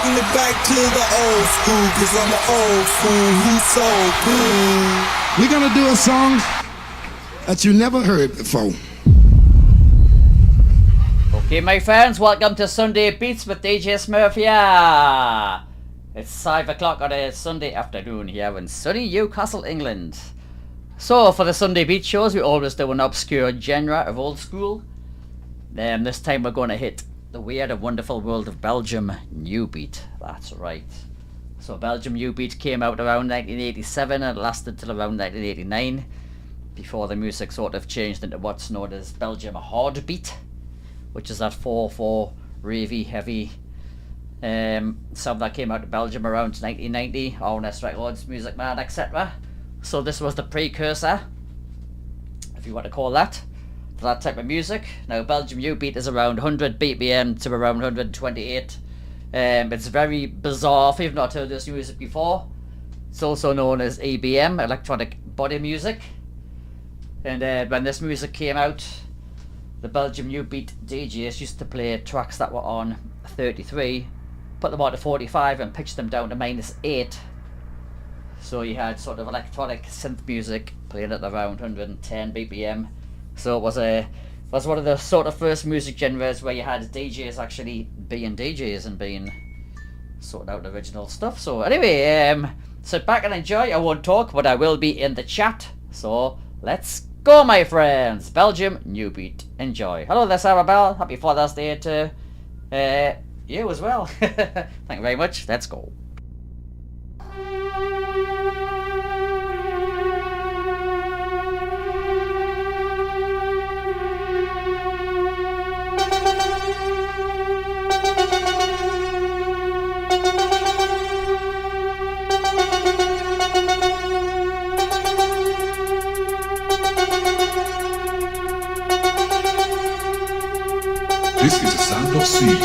taking it back to the old school, cause I'm an old fool who's so cool. We're gonna do a song that you never heard before. Okay, my friends, welcome to Sunday Beats with DJ Smurf here. It's 5 o'clock on a Sunday afternoon here in sunny Newcastle, England. So, for the Sunday Beat shows, we always do an obscure genre of old school. This time we're going to hit the weird and wonderful world of Belgium New Beat. That's right. So, Belgium New Beat came out around 1987 and lasted till around 1989, before the music sort of changed into what's known as Belgium Hard Beat, which is that 4/4 ravey heavy sound that came out of Belgium around 1990, Honest Records, Music Man, etc. So this was the precursor, if you want to call that, to that type of music. Now Belgium New Beat is around 100 BPM to around 128. It's very bizarre if you've not heard this music before. It's also known as EBM, electronic body music. And when this music came out, the Belgium New Beat DJs used to play tracks that were on 33, put them on to 45 and pitch them down to -8. So you had sort of electronic synth music playing at around 110 BPM. So it was one of the sort of first music genres where you had DJs actually being DJs and being sorting out original stuff. So anyway, sit back and enjoy. I won't talk, but I will be in the chat. So let's go, my friends. Belgium New Beat. Enjoy. Hello there, Sarah Bell. Happy Father's Day to you as well. Thank you very much. Let's go. This is the sound of sea.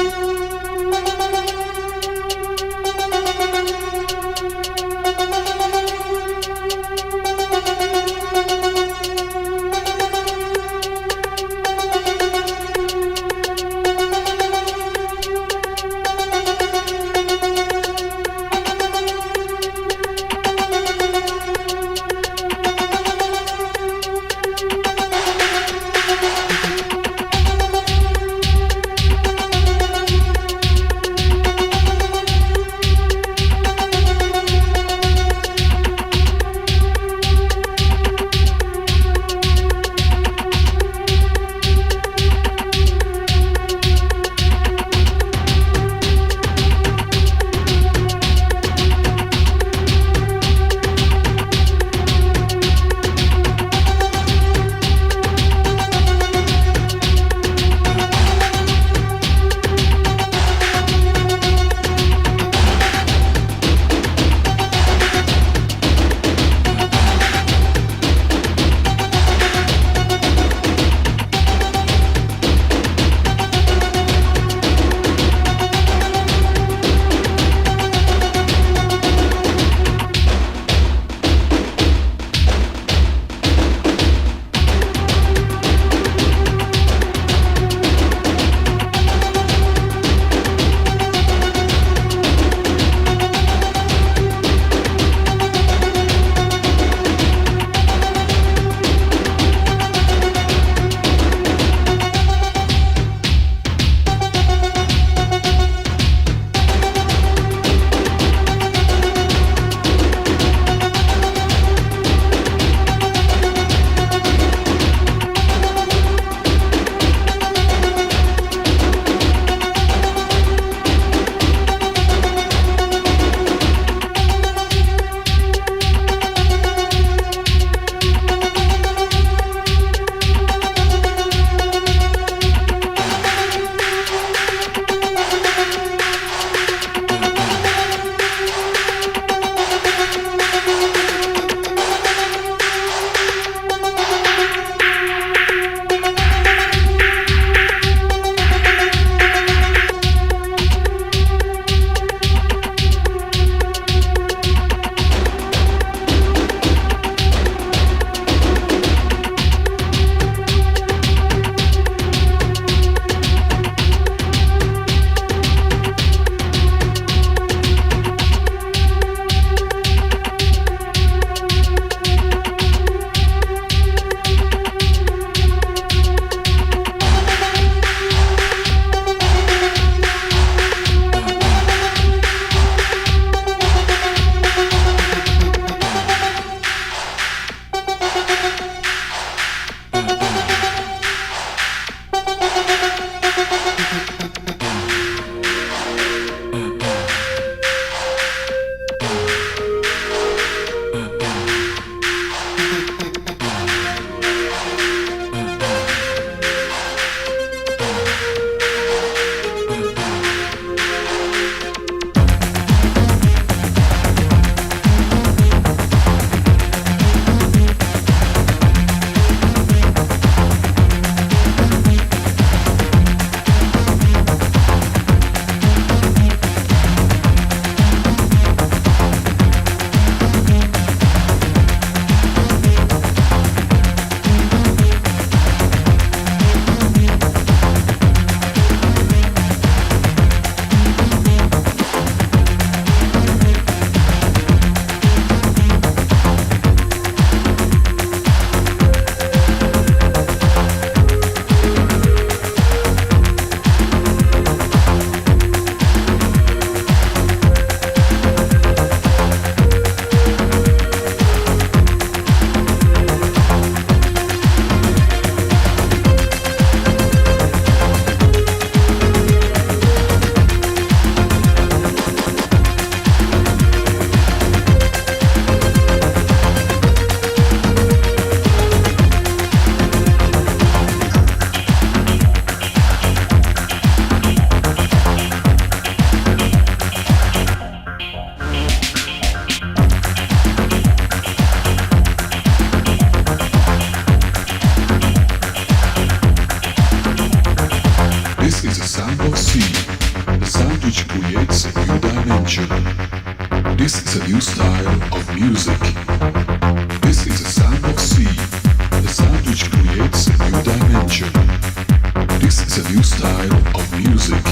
dimension. This is a new style of music. This is a sound of sea, the sound which creates a new dimension. This is a new style of music.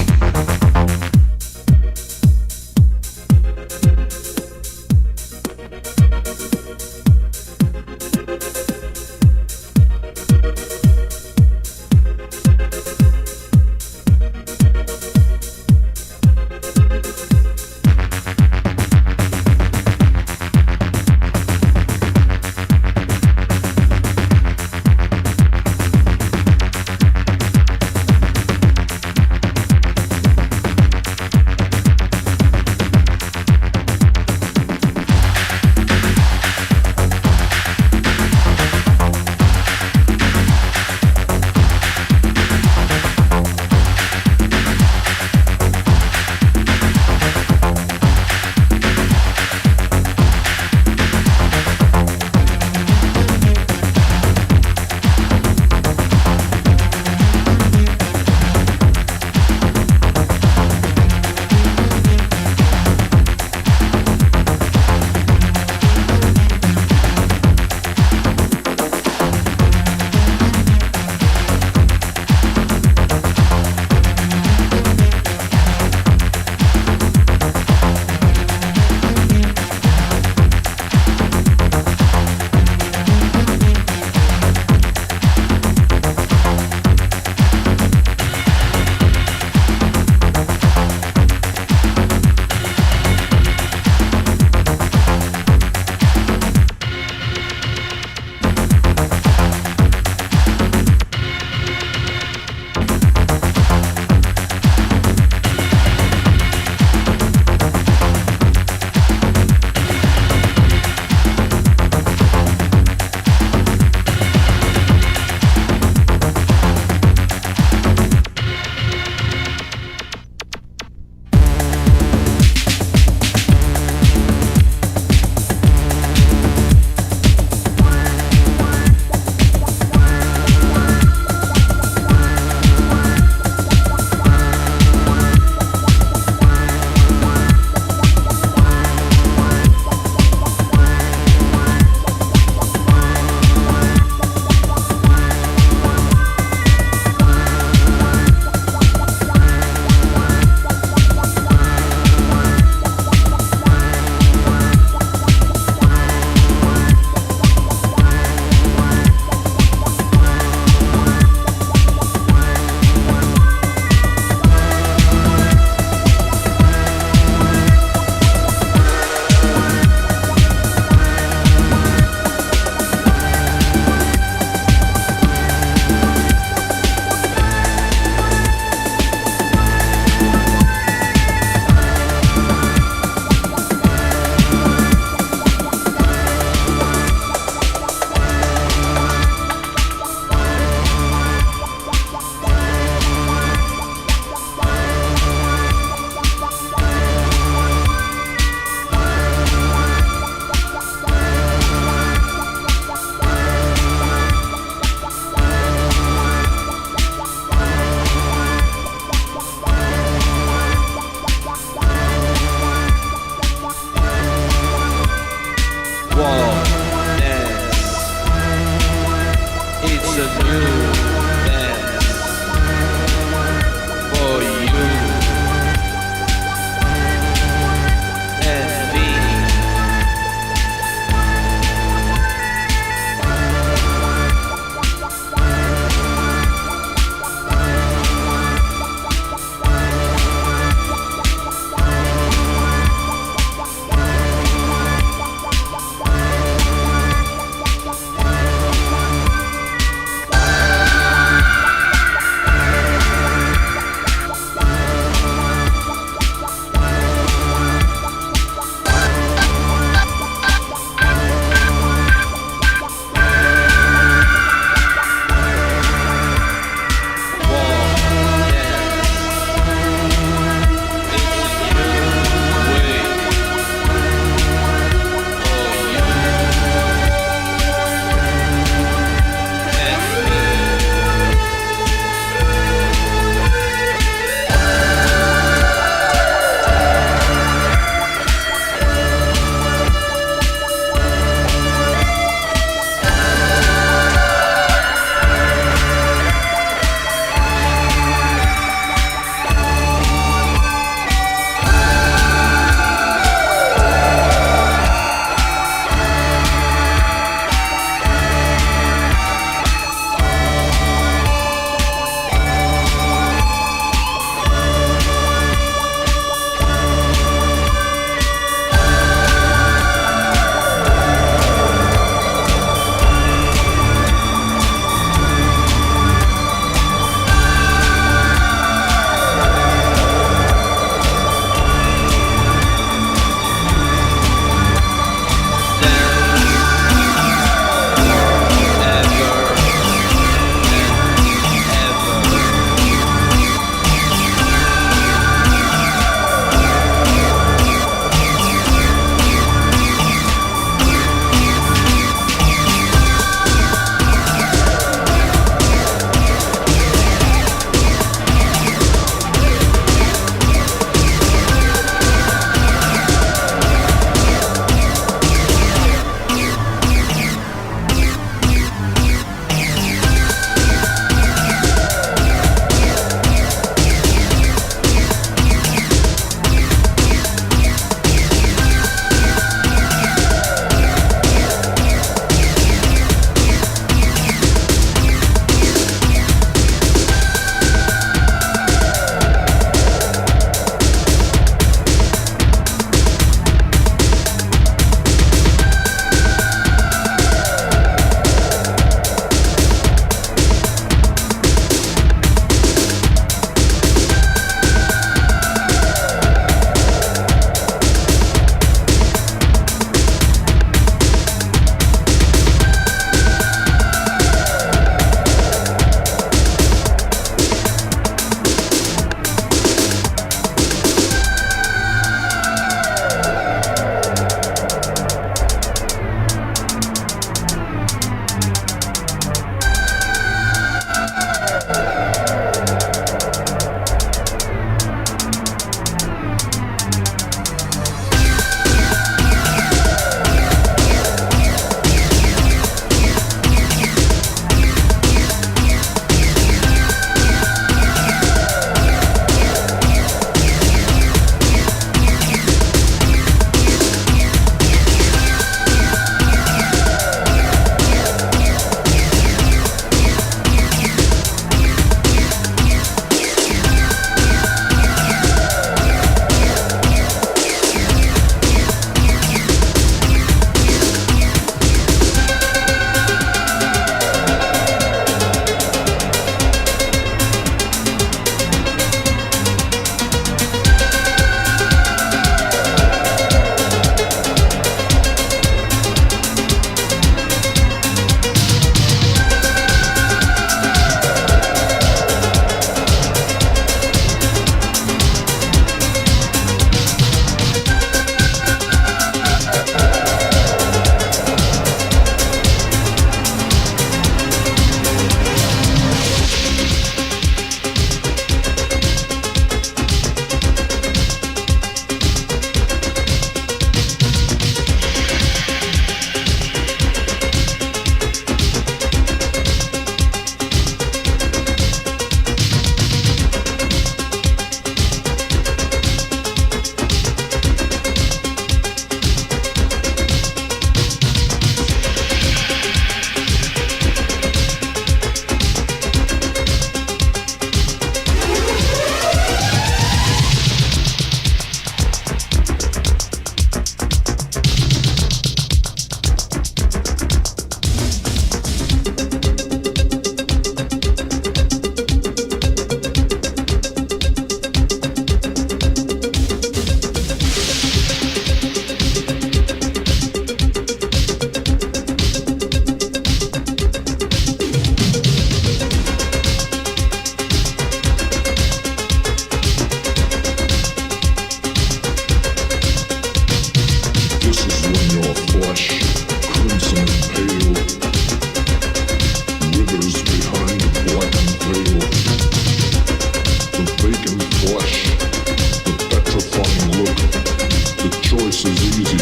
choice is easy,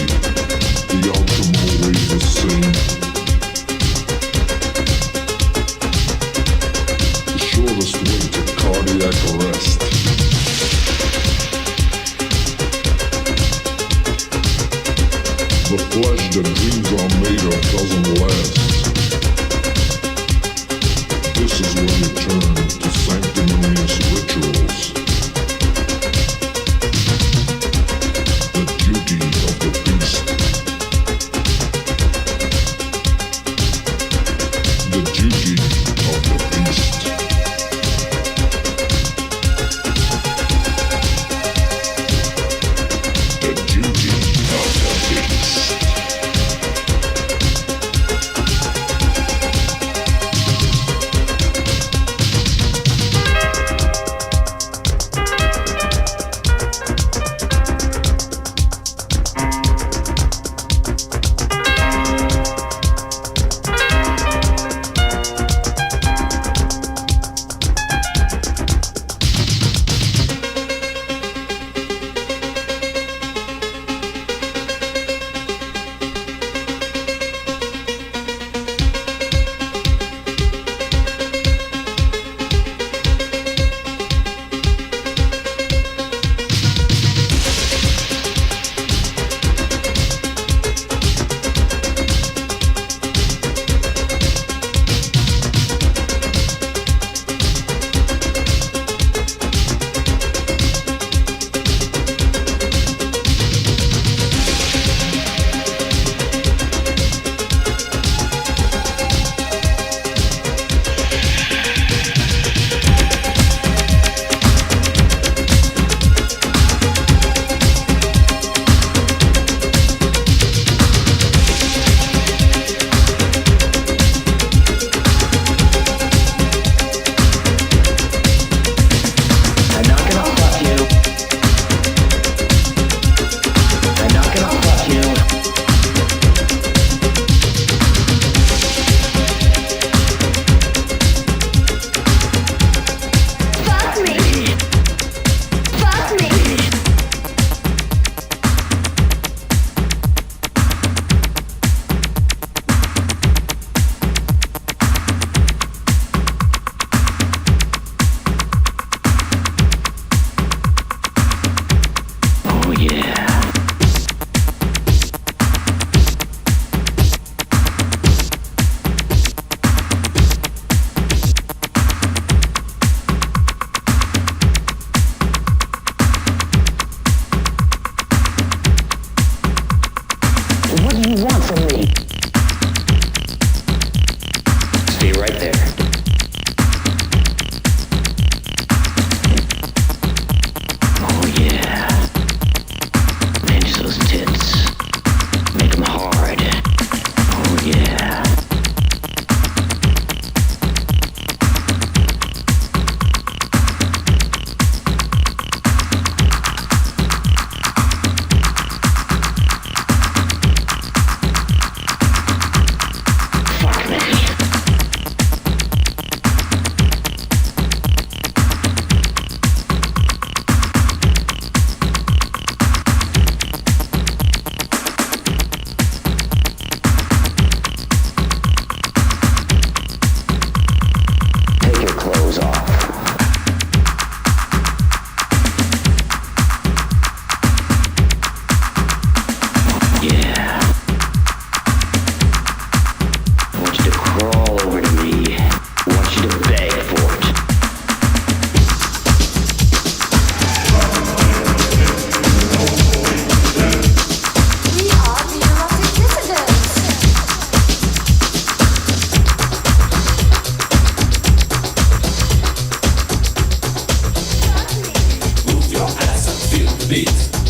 the outcome always the same. The shortest way to cardiac arrest. The flesh that dreams are made of doesn't last. This is where you turn to sanctimonious rituals. The duty of the beast. The duty of the beast. The duty of the beast.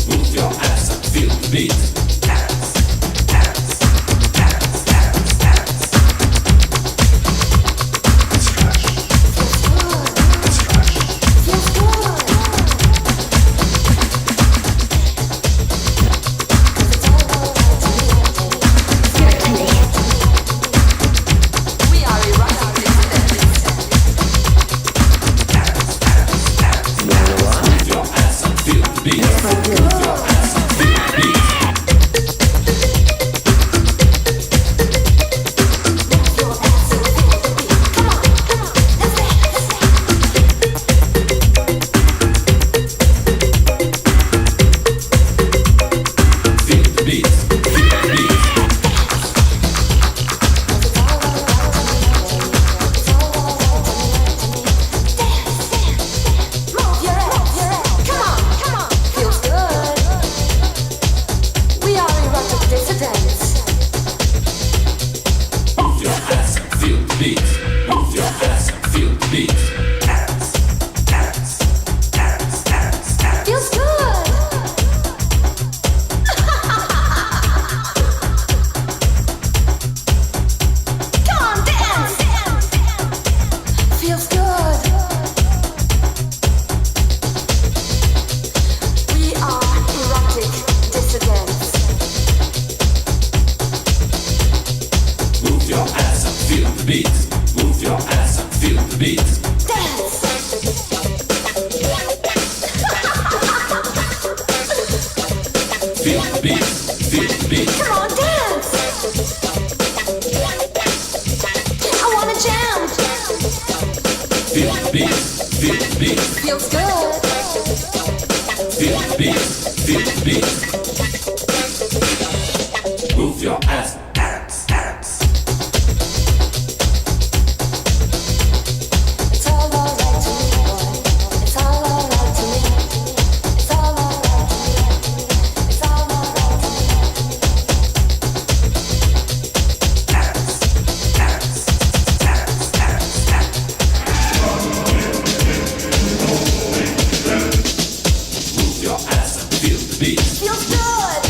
Move your ass and feel the beat. Dissidents. Move your ass and feel the beat. Move your ass and feel the beat. Dance, dance, dance, dance, dance. Feels good. Come on, dance. Feels good. We are erotic dissidents. Move your ass and feel the beat. Move your ass and feel the beat. Dance. Feel the beat. Feel the beat. Come on, dance. I wanna jam. Feel the beat. Feel the beat. Feels good. Feel the beat. Feel the beat. Move your ass. Dance, dance. It's all alright to me, boy. It's all alright to me. It's all alright to me. It's all alright to me. Dance, dance, dance, dance, dance. Move your ass and feel the beat. Feels good.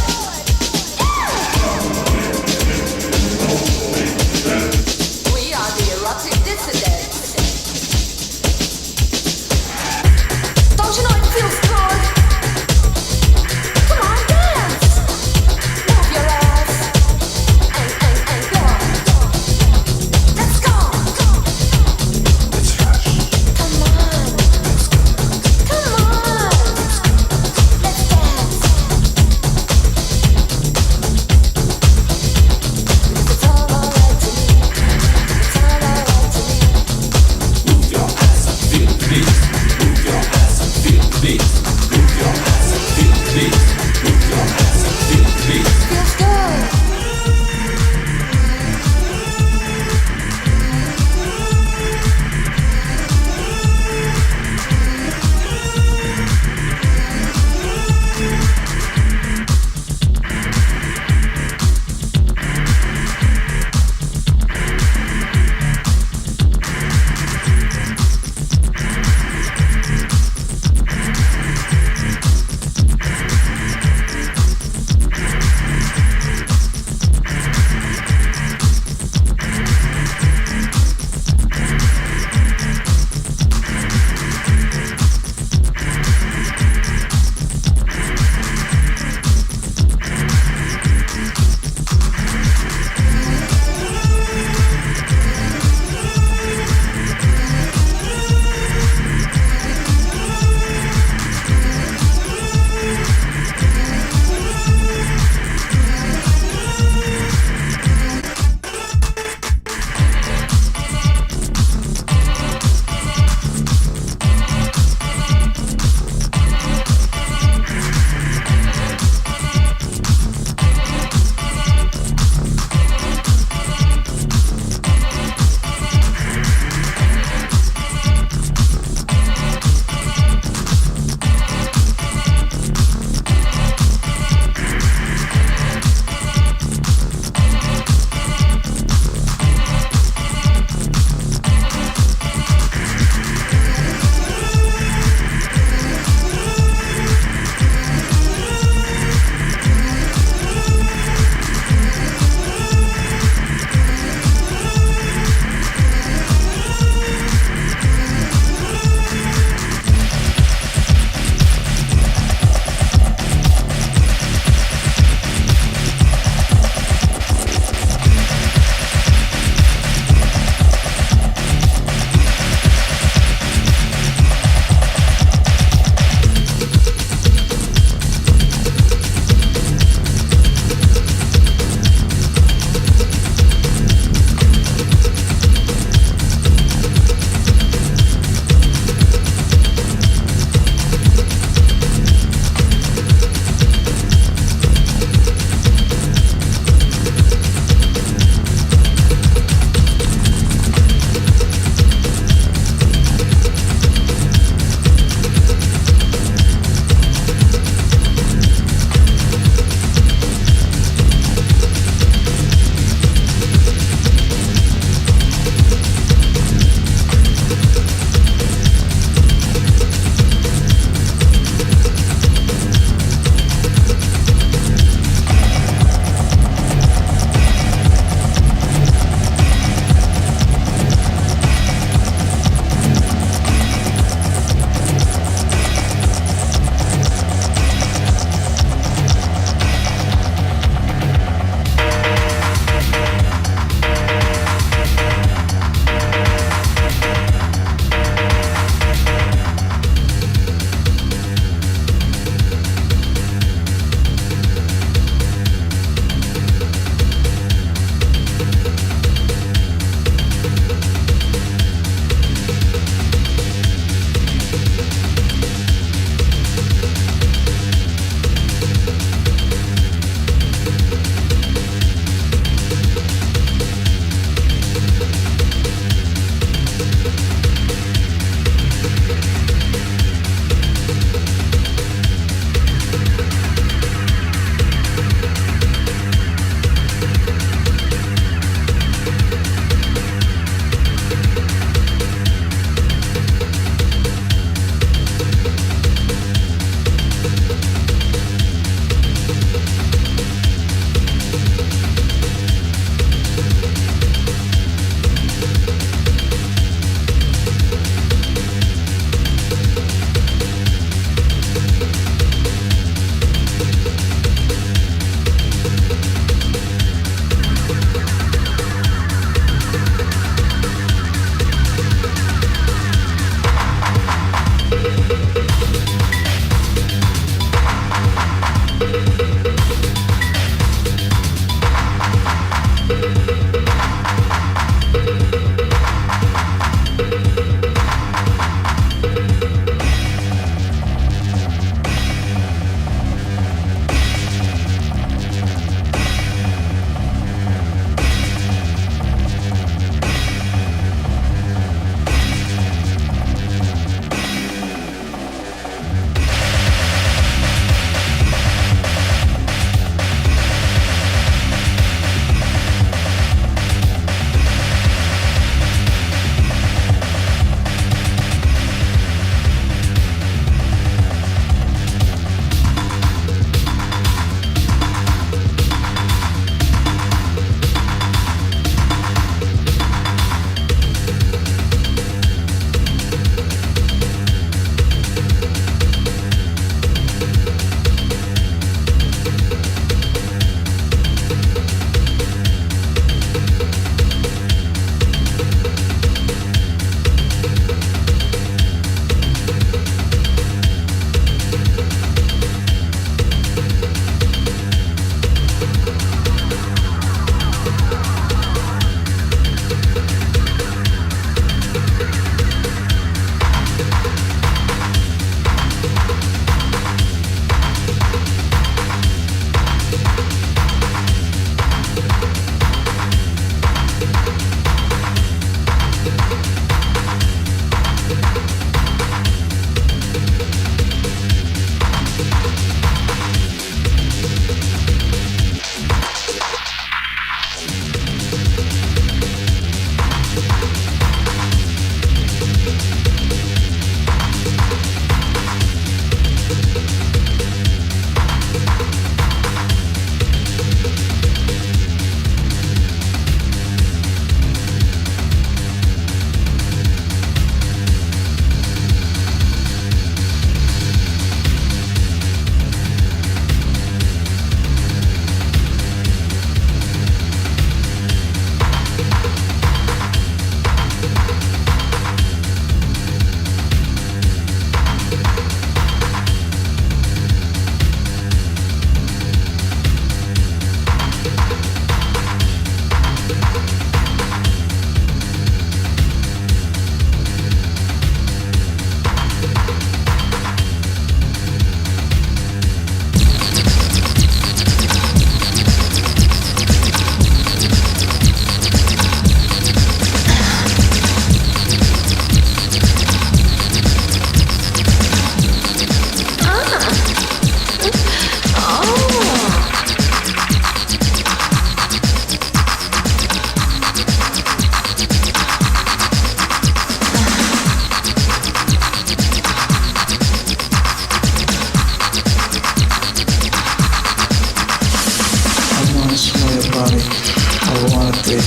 Yeah.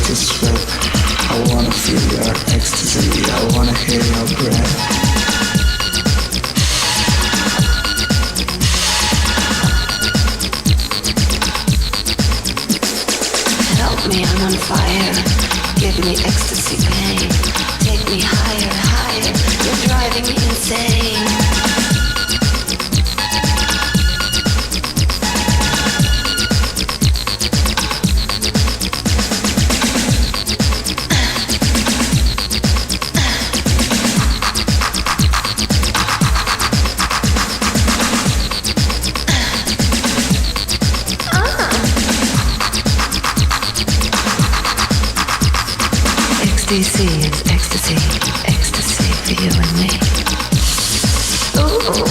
dirty sweat. I wanna feel your ecstasy. I wanna hear your breath. Help me, I'm on fire. Give me ecstasy pain. Take me higher, higher. You're driving me insane. Ecstasy is ecstasy, ecstasy for you and me. Ooh.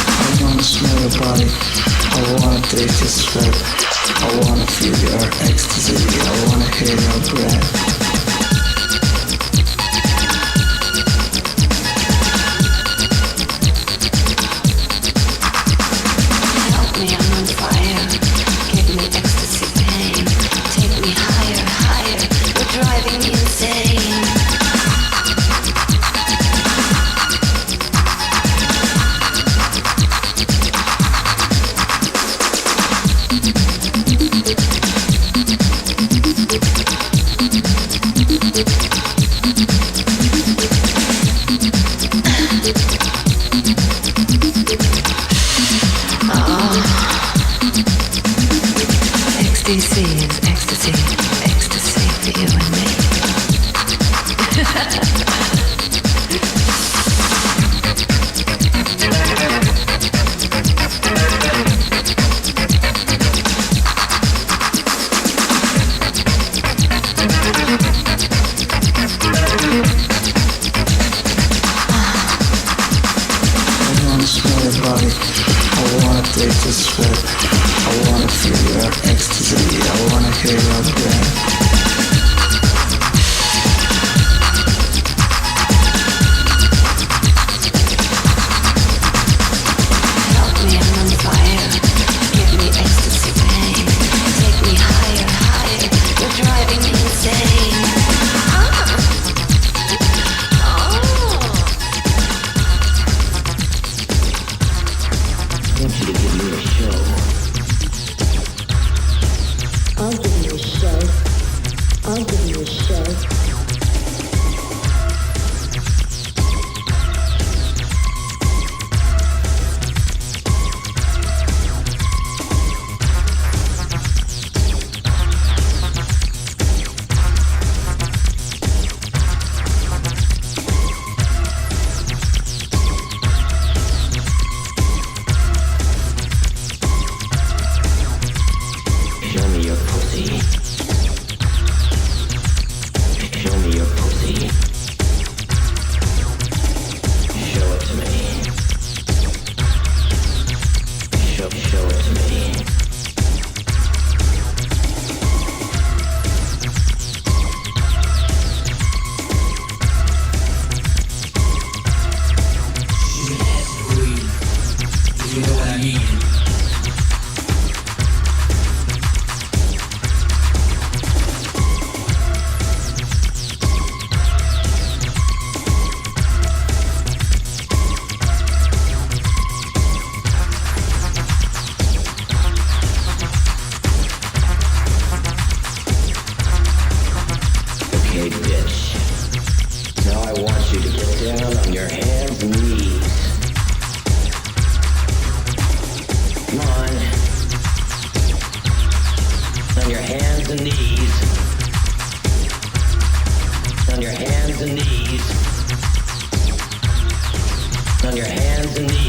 I wanna smell your body. I wanna taste your sweat. I wanna feel your ecstasy. I wanna hear your breath. Ecstasy is ecstasy, ecstasy for you and me. I wanna smell your body. I wanna taste your sweat. I wanna feel your ecstasy. I wanna hear your breath. Help me, I'm on fire. Give me ecstasy pain. Take me higher, higher. You're driving me insane. I want you to give me a show. I'll give you a show. I'll give you a show. Show me your pussy. Show me your pussy. Show it to me. Show it to me. You know what I mean? Okay, bitch. Now I want you to get down on your hands and knees. Come on. On your hands and knees. On your hands and knees. On your hands and knees.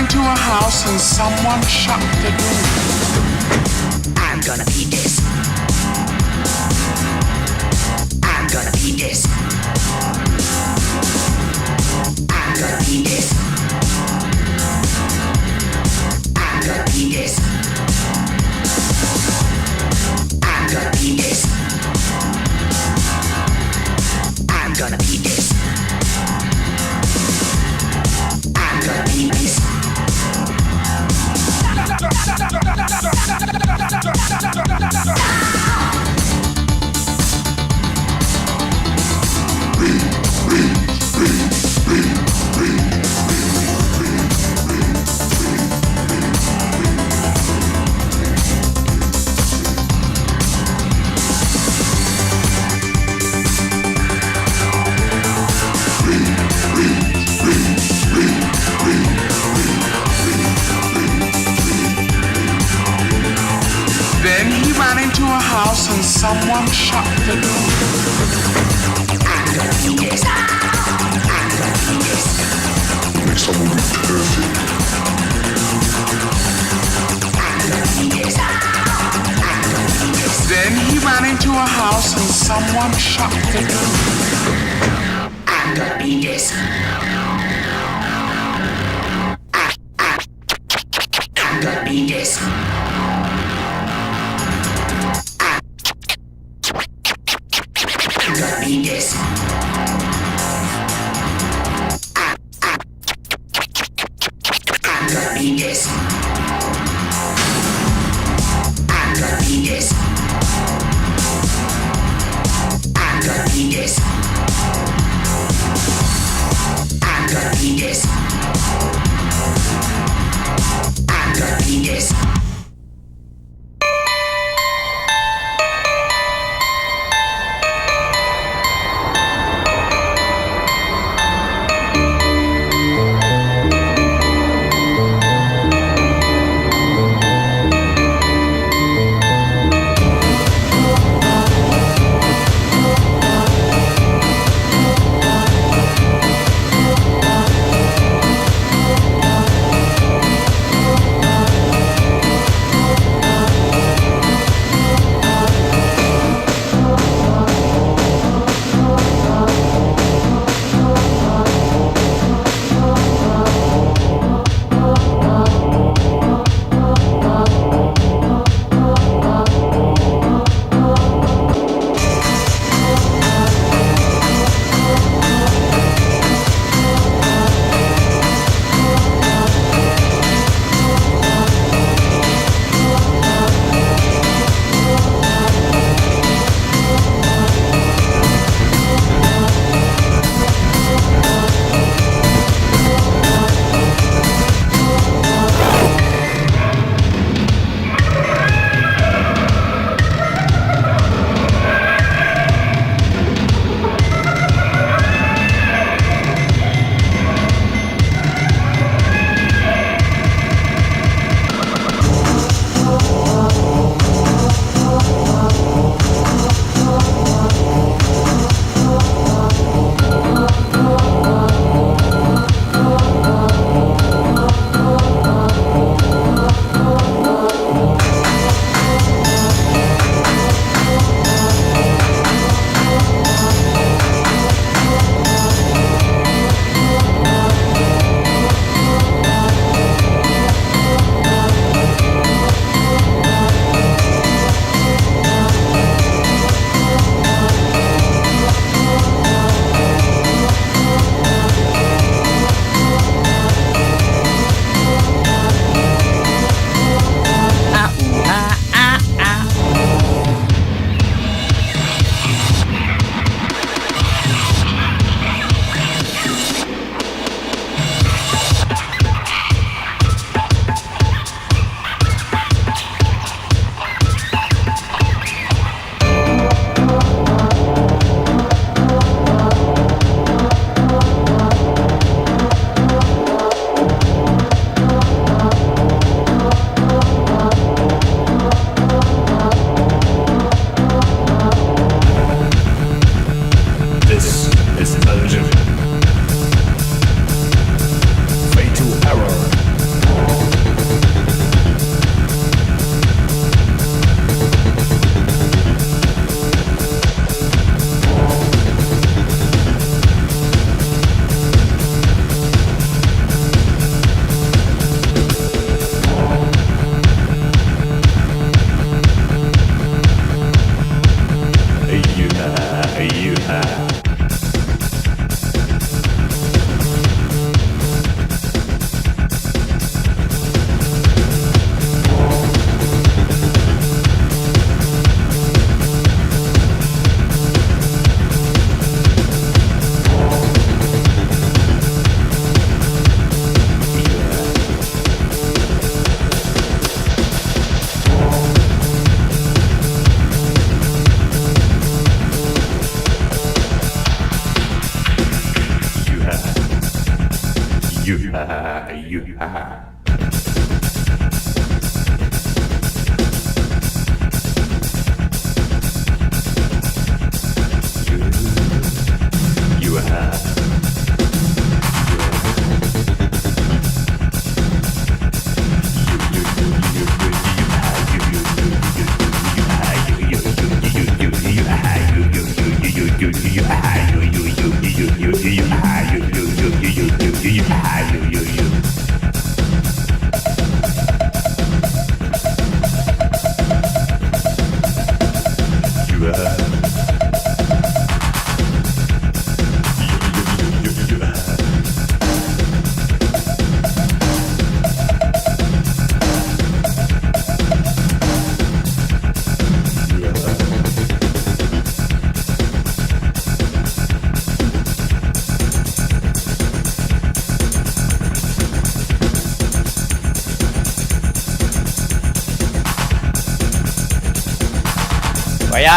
into a house and someone shut the door. I'm gonna be this. I'm gonna be this. I'm gonna be this. I'm gonna be this. I'm gonna be this. someone shut the door. I'm gonna be this. I'm gonna be this. Make someone be perfect. I'm gonna be this. I'm gonna be this. Then he ran into a house and someone shut the door. I'm gonna be this. I'm gonna be this. I'm gonna be this. I'm gonna be this. I'm gonna be this. I'm gonna be this. I'm gonna be this. I'm gonna be this.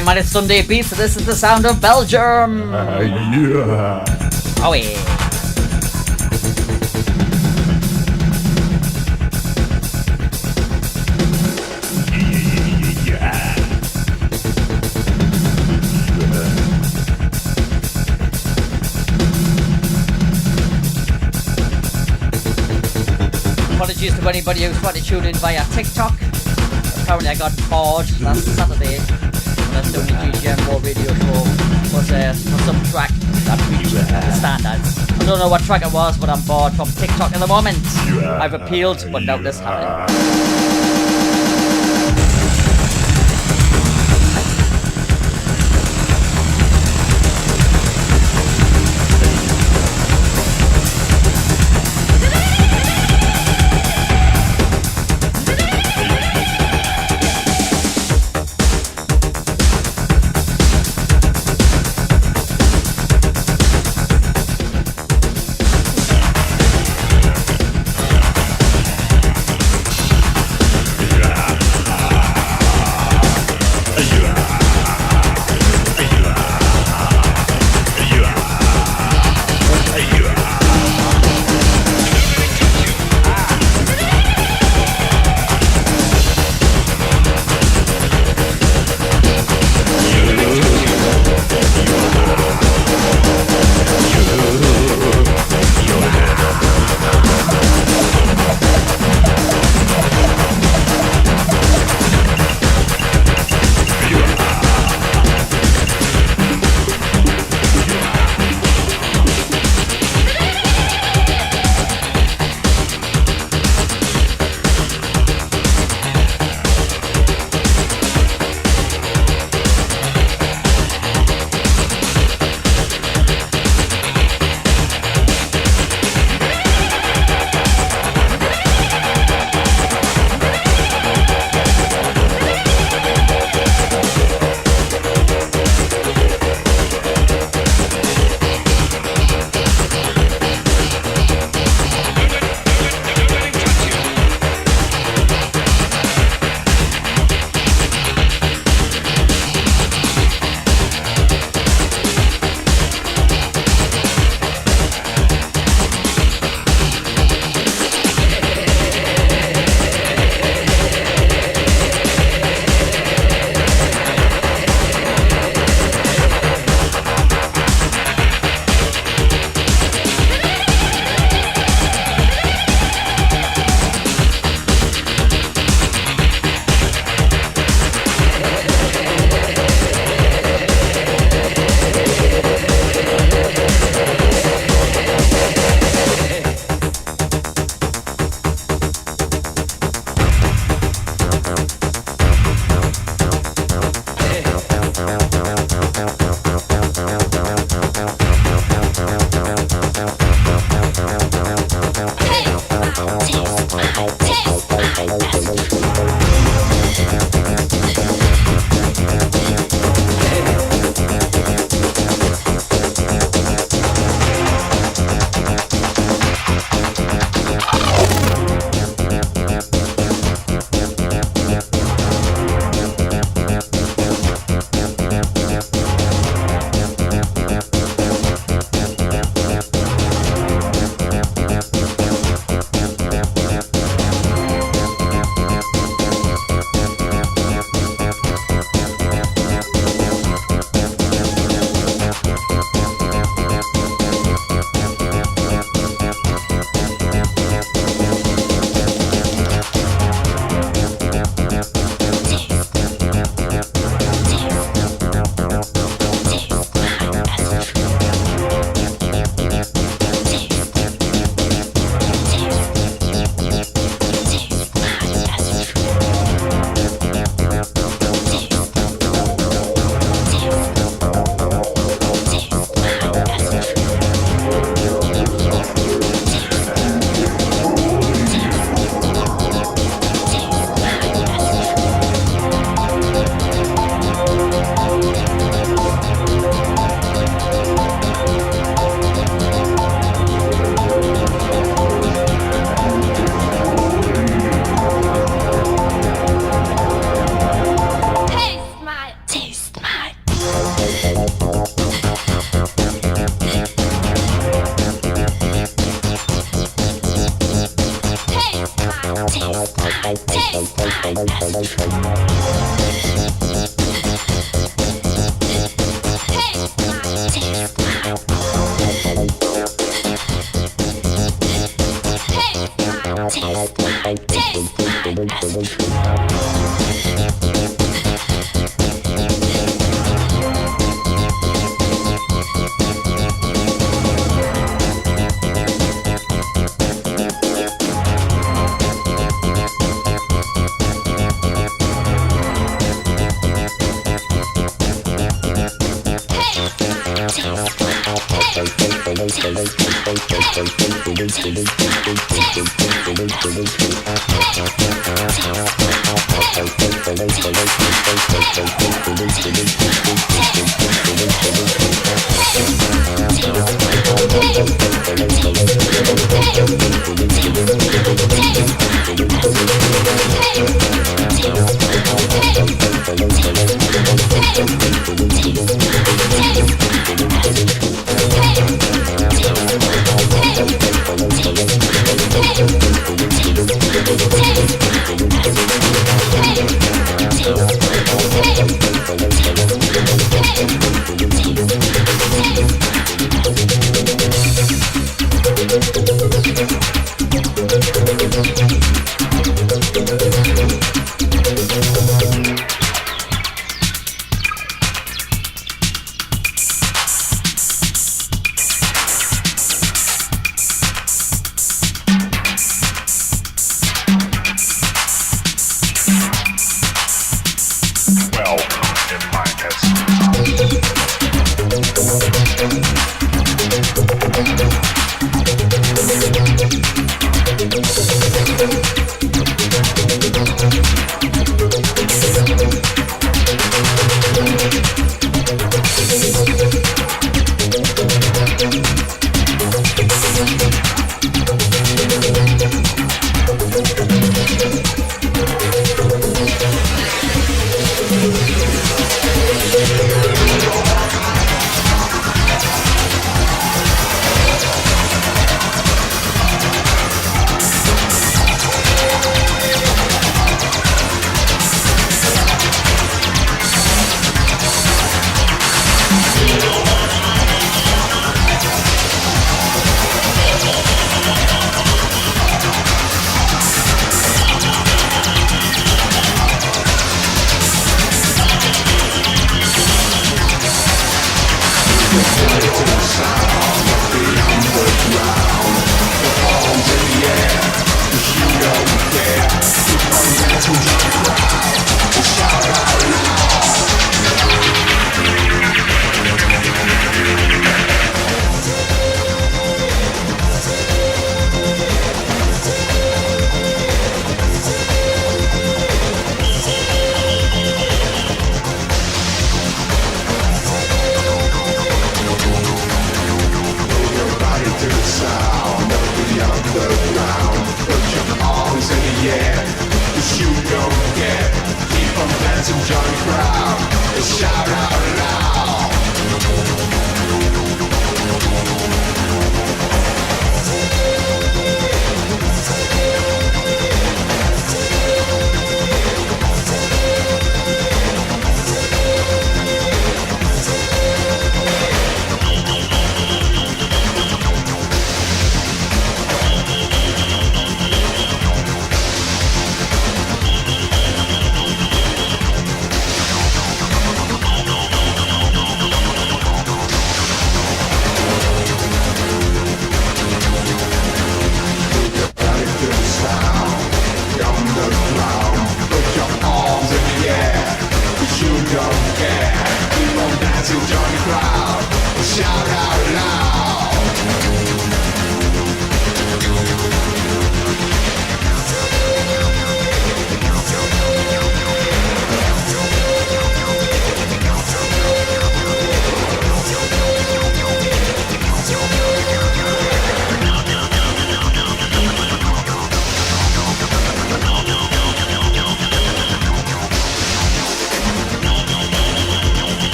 Alright, man, it's Sunday Beats, so this is the sound of Belgium. Yeah. Oh, yeah. Apologies to anybody who's trying to tune in via TikTok. Apparently I got bored last Saturday when I was doing the GGM War radio show for some track that reached the standards. I don't know what track it was, but I'm bored from TikTok at the moment. I've appealed, but now this happened.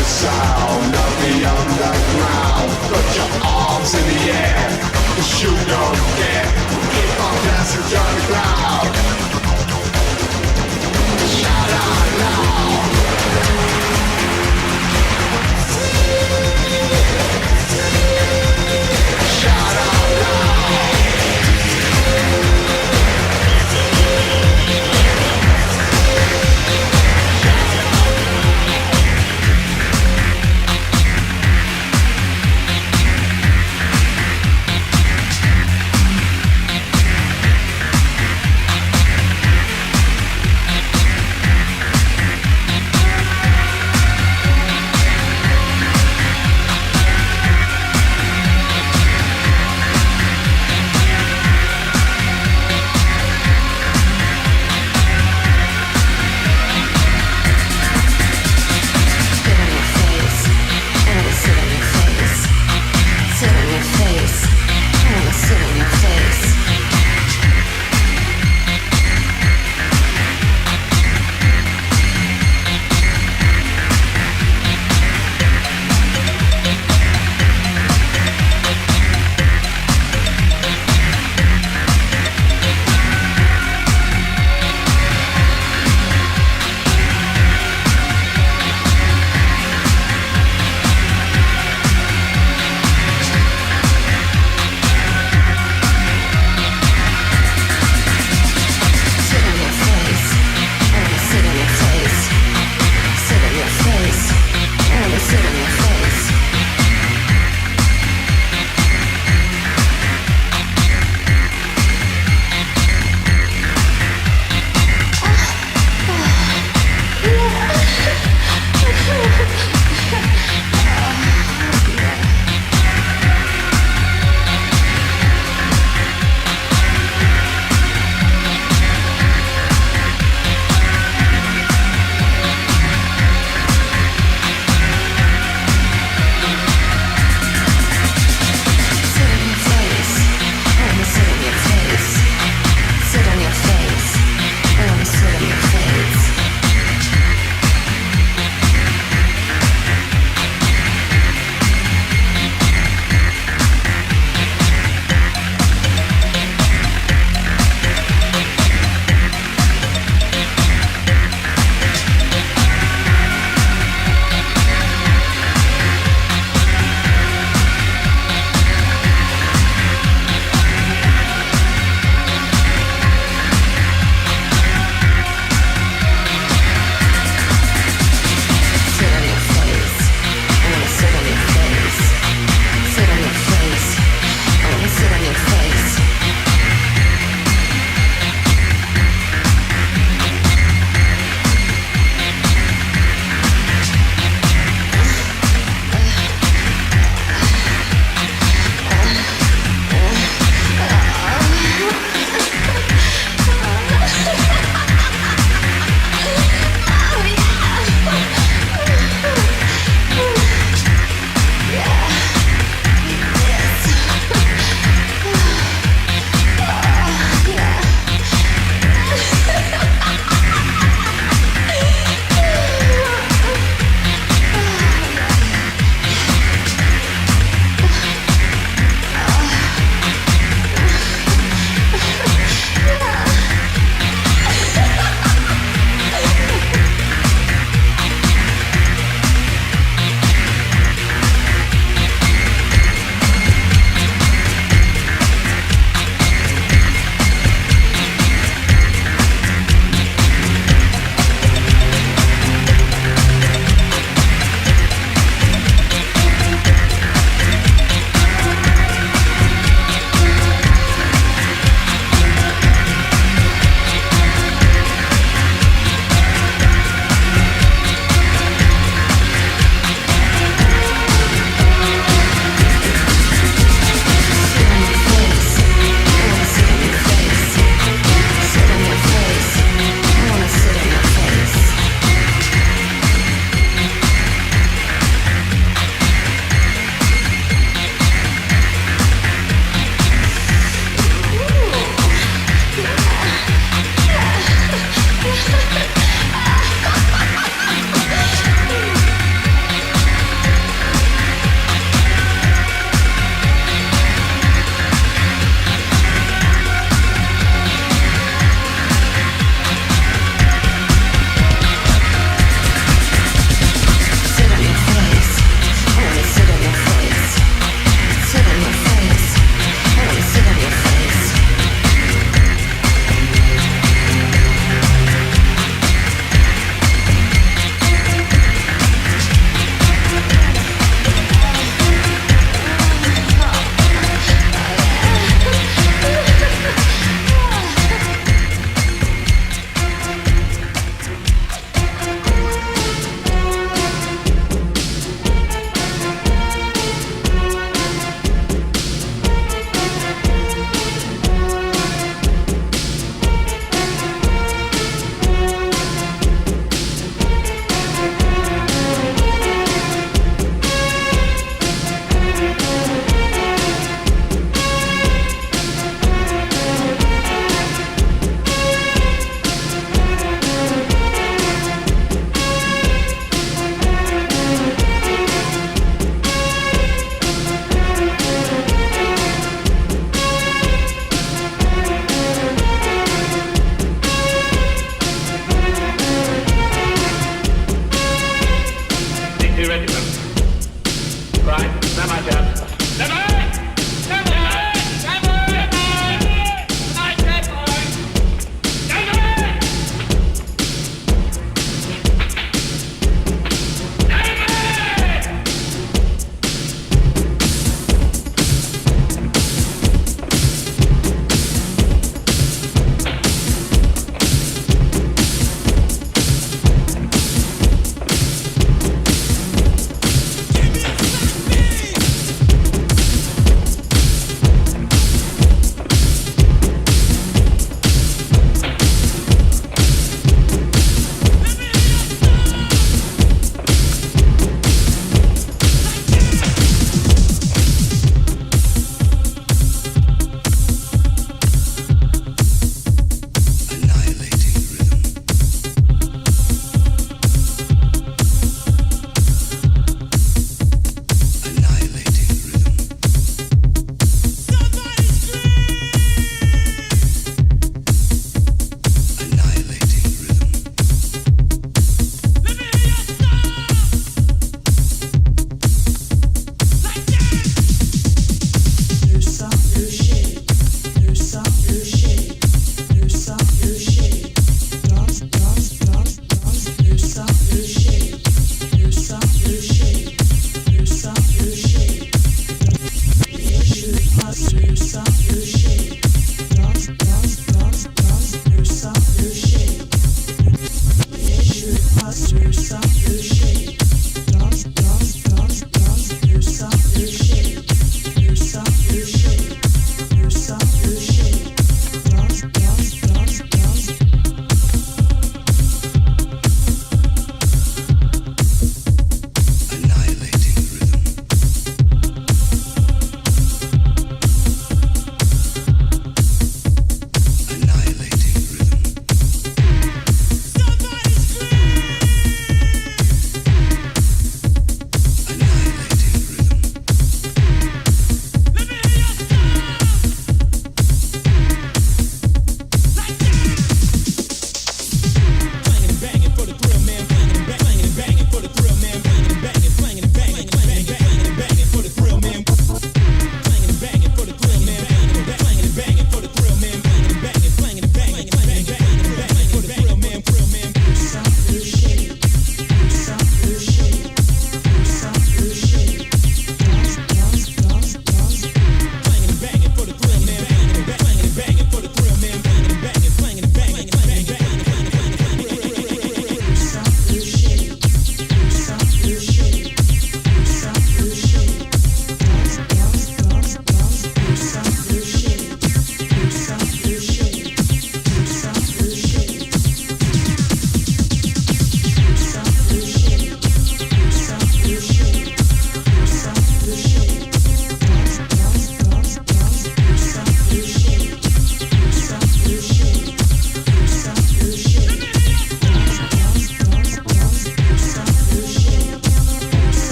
the sound of the underground. Put your arms in the air, 'cause you don't care. Keep on dancing to the ground. Shout out loud. Shout out loud.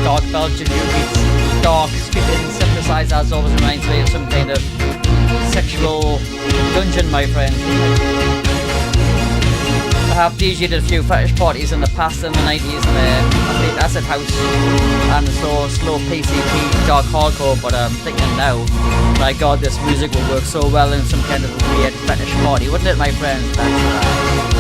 dark Belgian new beats, dark speaking synthesizers always reminds me of some kind of sexual dungeon, my friend. I have DJ'd a few fetish parties in the past in the 90s and I played acid house and so slow PCP dark hardcore, but I'm thinking now, my god, this music will work so well in some kind of weird fetish party, wouldn't it, my friends? That's right.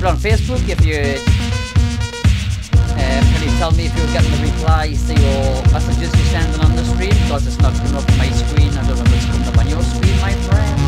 people on Facebook, if you can you tell me if you're getting the replies to your messages you're sending on the stream, because it's not coming up on my screen. I don't know if it's coming up on your screen, my friend.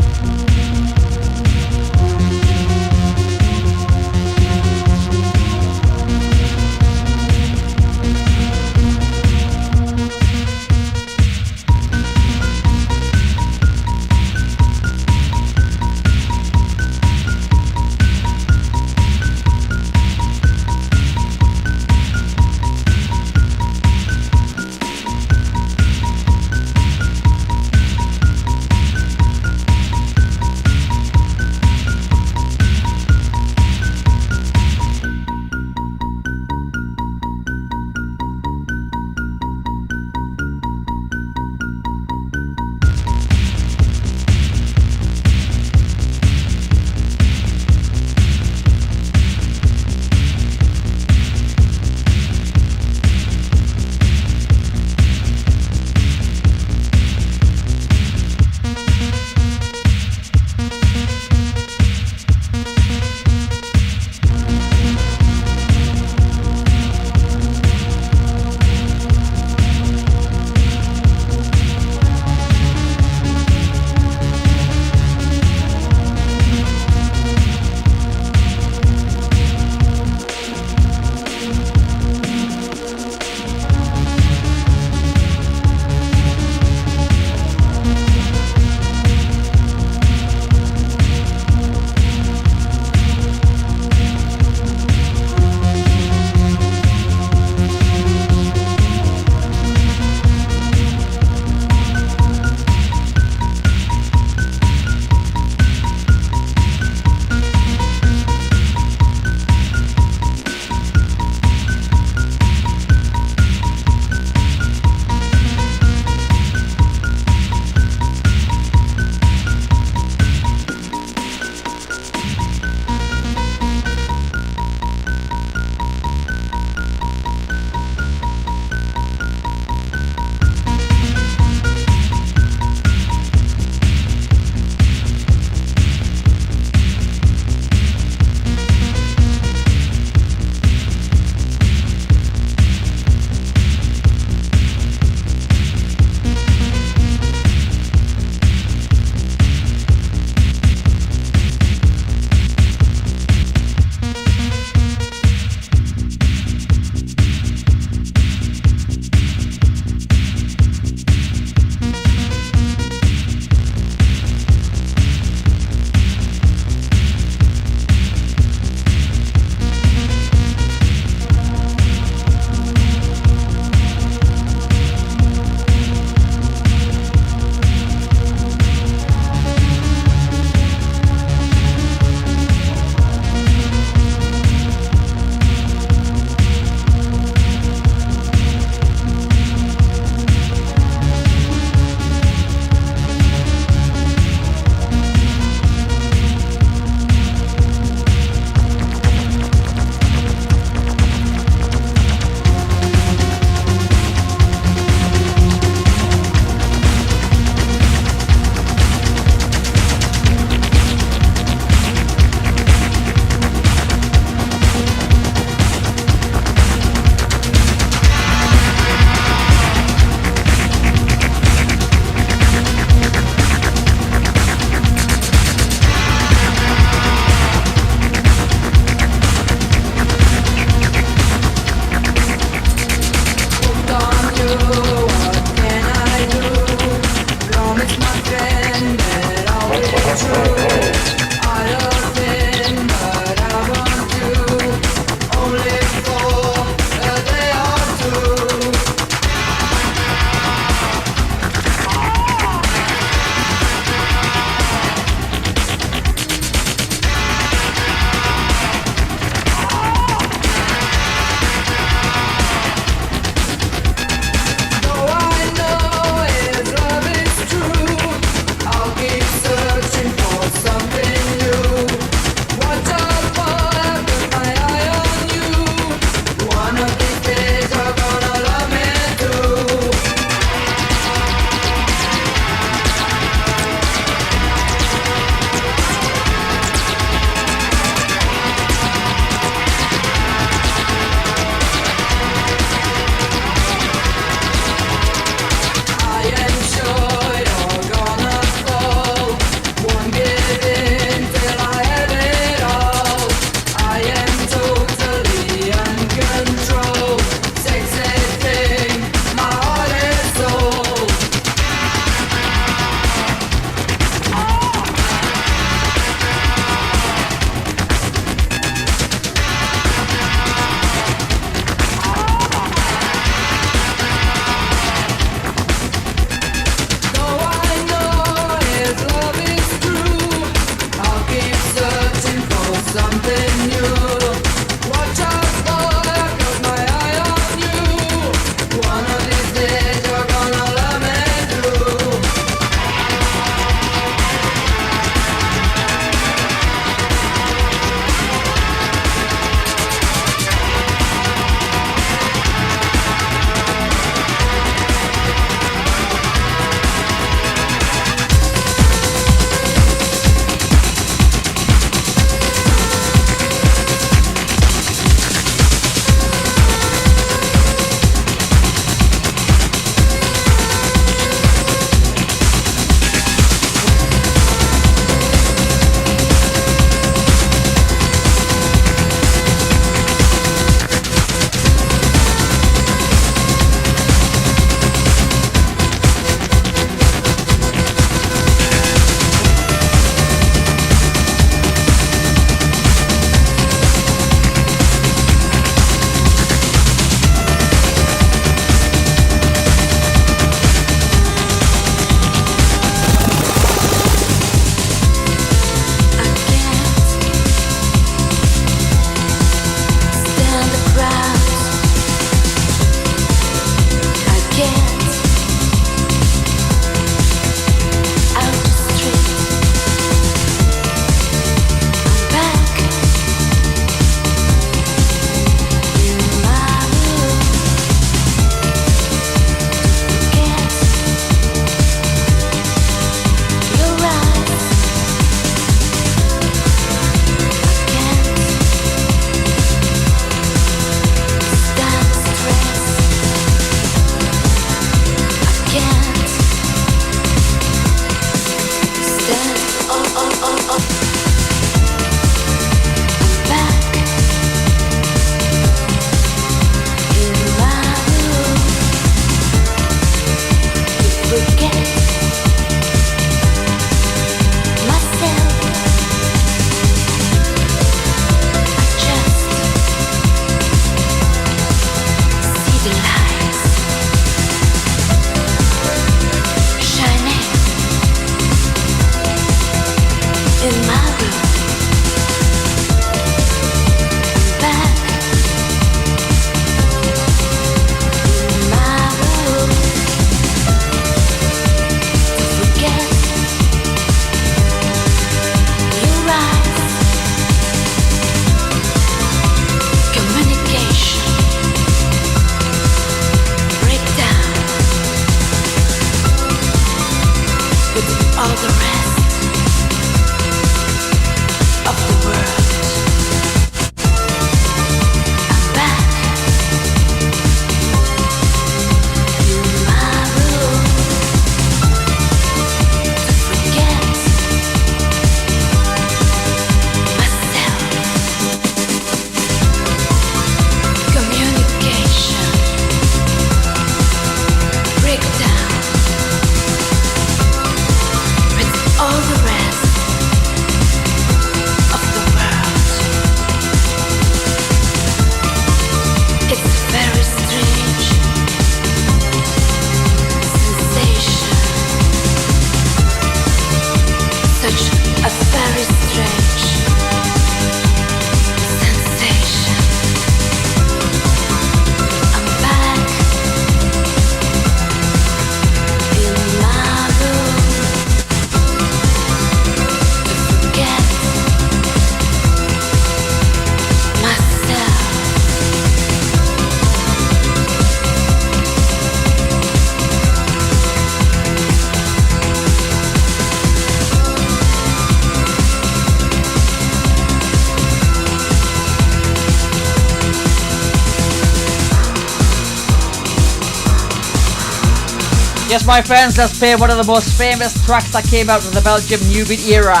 Yes, my friends, let's play one of the most famous tracks that came out of the Belgium Nude era.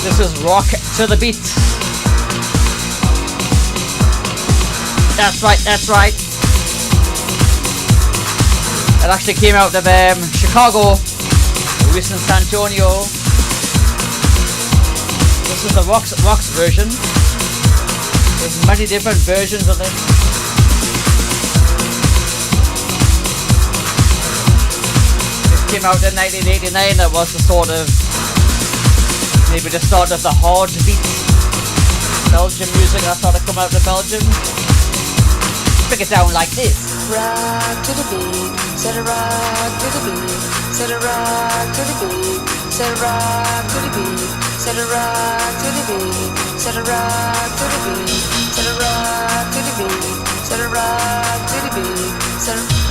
This is Rock to the Beat. That's right, that's right. It actually came out of Chicago, recent San Antonio. This is the Rocks version. There's many different versions of this. Came out in 1989. That was the sort of Maybe the start of the hard beat Belgian music that started to come out of Belgium. Break it down like this. Rock to the beat, set a rock to the beat, set a rock to the beat, set a rock to the beat, set a rock to the beat, set a rock to the beat, set a rock to the beat, set a rock to the beat, set a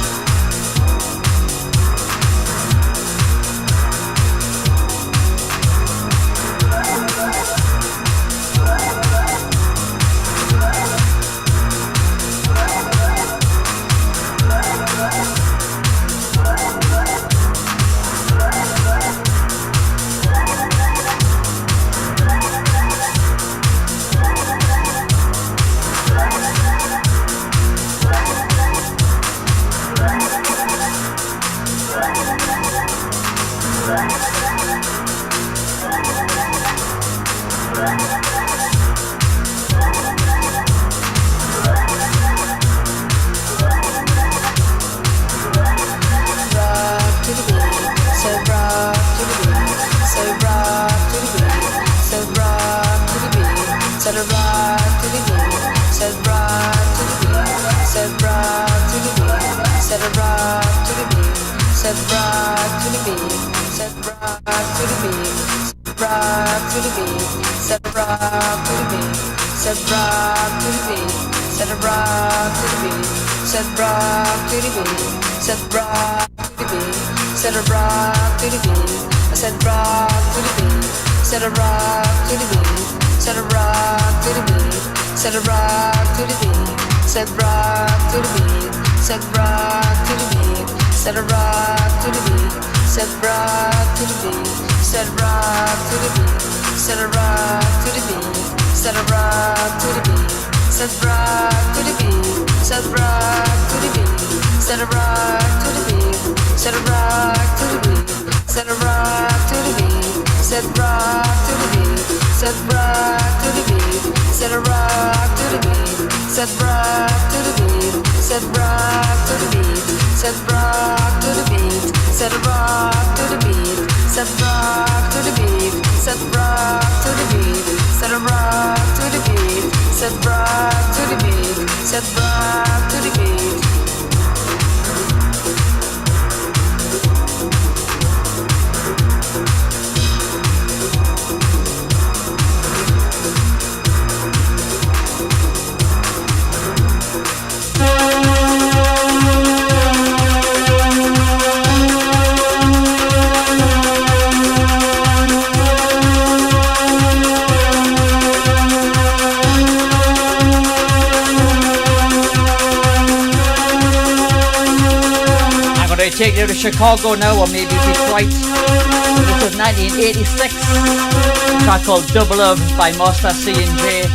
Take you to Chicago now, or maybe Detroit. This was 1986. A track called Double Love by Master C and J.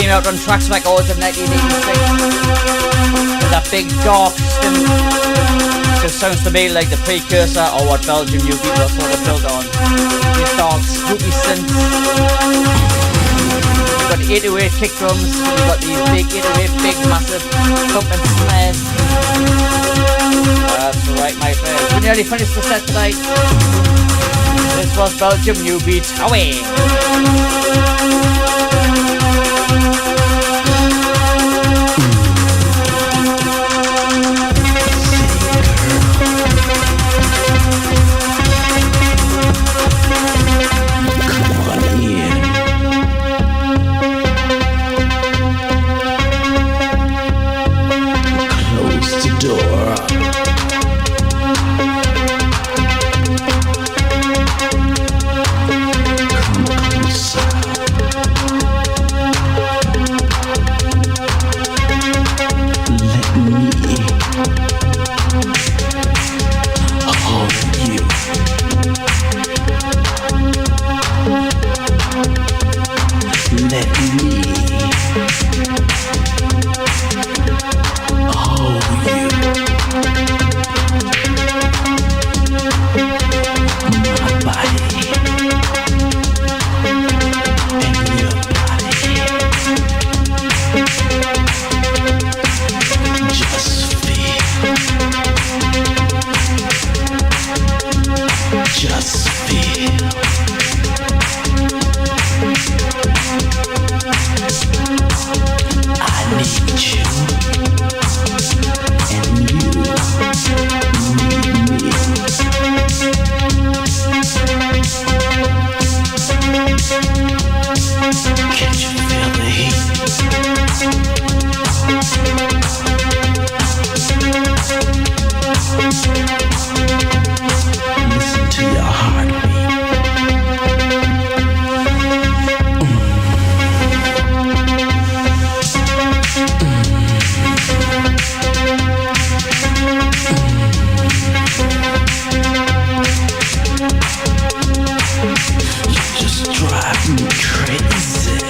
Came out on Tracks Records in 1986. With a big dark system. Just sounds to me like the precursor or what Belgium New Beat was sort of built on. These dark, spooky synths. We've got 808 kick drums. We've got these big 808, big massive thumping snares. That's right, my friends. We nearly finished the set tonight. This was Belgium New Beat. Away! Come closer. Can't you feel the heat? Listen to your heartbeat. You just drive me crazy.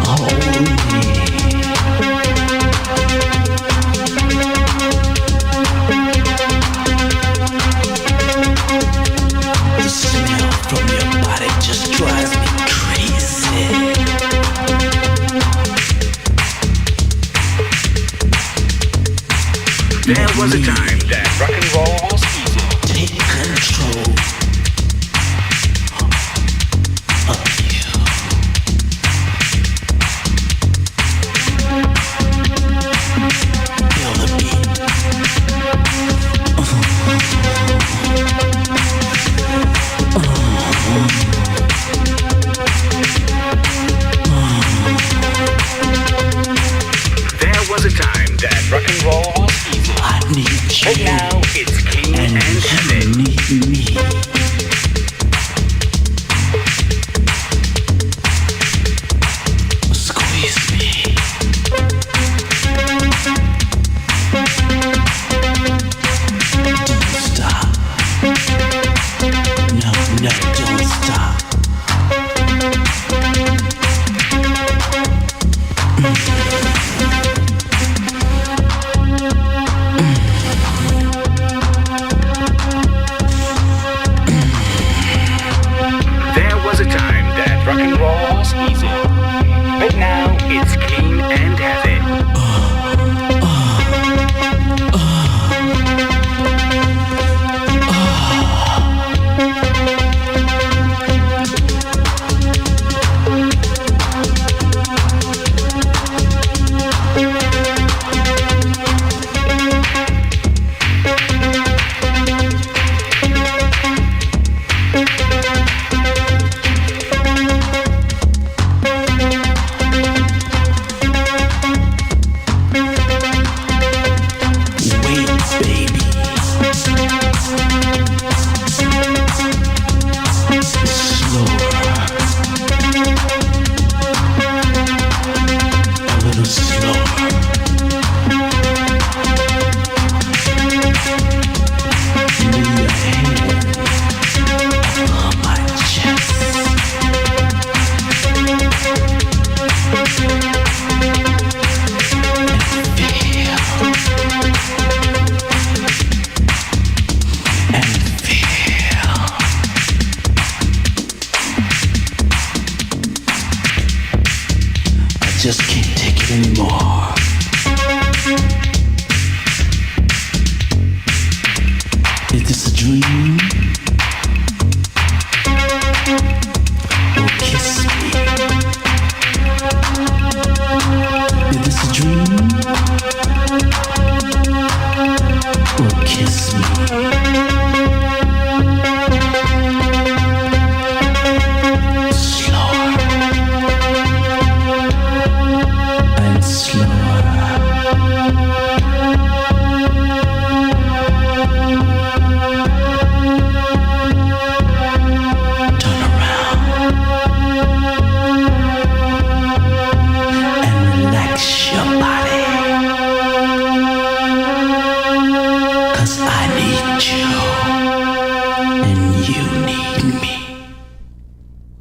Hold me. The smell from your body just drives me crazy. There was a time that rock and roll was easy. Take control of you. Feel the beat. There was a time that rock and roll was easy. I need But you, now it's clean and and heavy. you need me. Squeeze me. Don't stop. No, don't stop. There was a time that rock and roll was easy. But now it's clean and heavy. Wait, baby. Slower. A little slower. Lay your hand on my chest. And feel. I just can't take it anymore. Is this a dream? Oh, kiss me. Is this a dream? Oh, kiss me. Slower and slower. Turn around and relax your body. 'Cause I need you and you need me.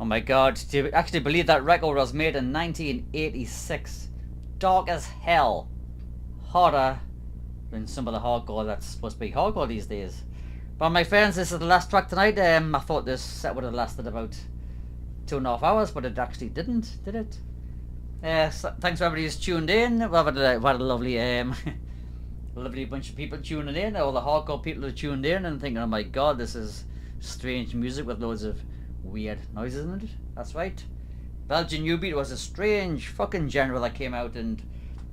Oh my god, do you actually believe that record was made in 1986? Dark as hell. Harder than some of the hardcore that's supposed to be hardcore these days. But my friends, this is the last track tonight. I thought this set would have lasted about 2.5 hours, but it actually didn't, did it? So thanks for everybody who's tuned in. We've had a lovely lovely bunch of people tuning in. All the hardcore people who tuned in and thinking, oh my god, this is strange music with loads of weird noises in it. That's right. Belgian New Beat was a strange fucking genre that came out, and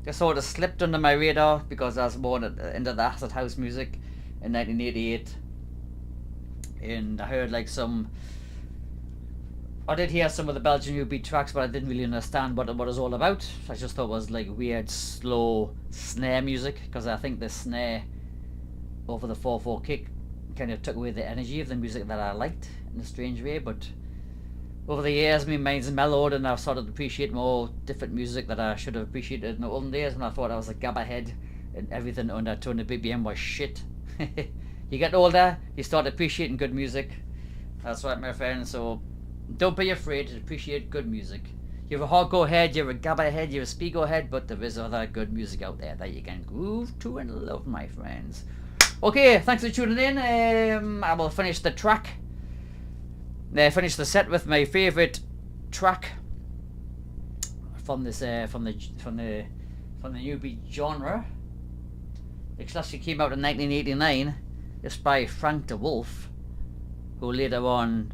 It sort of slipped under my radar because I was more into the acid house music in 1988, and I heard like I did hear some of the Belgian new beat tracks, but I didn't really understand what it was all about. I just thought it was like weird, slow snare music, because I think the snare over the 4/4 kick kind of took away the energy of the music that I liked in a strange way. But over the years, my mind's mellowed, and I've started to appreciate more different music that I should have appreciated in the olden days when I thought I was a gabba head and everything under 200 BPM was shit. You get older, you start appreciating good music. That's right, my friends. So don't be afraid to appreciate good music. You're a hardcore head, you're a gabba head, you're a speaker head, but there is other good music out there that you can groove to and love, my friends. Okay, thanks for tuning in. I will finish the track. Finish the set with my favourite track from this from the new beat genre. It actually came out in 1989. It's by Frank de Wolf, who later on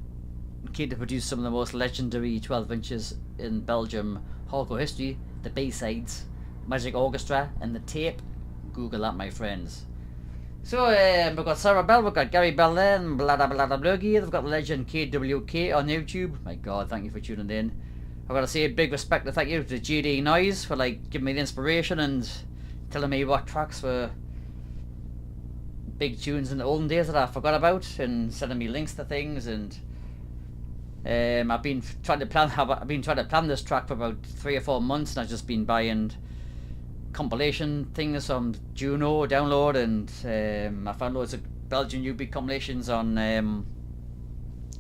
came to produce some of the most legendary 12 inches in Belgium hardcore history, the B-sides, Magic Orchestra, and the tape. Google that, my friends. So we've got Sarah Bell, we've got Gary Bell there, and blah blah blah blah blah. They've got the legend KWK on YouTube. My God, thank you for tuning in. I've got to say a big respect and thank you to GD Noise for like giving me the inspiration and telling me what tracks were big tunes in the olden days that I forgot about, and sending me links to things. And I've been trying to plan this track for about 3 or 4 months, and I've just been buying compilation things on Juno download, and I found loads of Belgian UB compilations on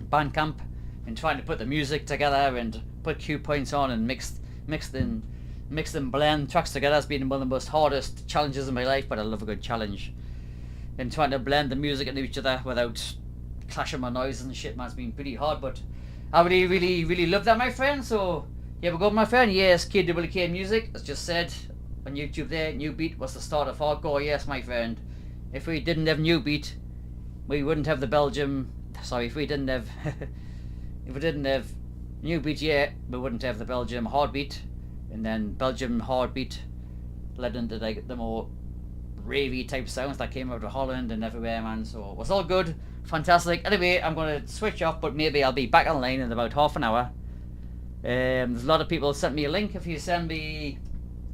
Bandcamp, and trying to put the music together and put cue points on and mix and blend tracks together has been one of the most hardest challenges in my life, but I love a good challenge. And trying to blend the music into each other without clashing my noises and shit, man, it's been pretty hard, but I really love that, my friend. So here we go, my friend. Yes, KWK music, as just said on YouTube there. New beat was the start of hardcore. Yes, my friend. If we didn't have new beat, we wouldn't have the Belgium. Sorry, if we didn't have new beat, yeah, we wouldn't have the Belgium heartbeat, and then Belgium heartbeat led into like the more ravey type sounds that came out of Holland and everywhere, man. So it was all good, fantastic. Anyway, I'm gonna switch off, but maybe I'll be back online in about half an hour. There's a lot of people sent me a link. If you send me,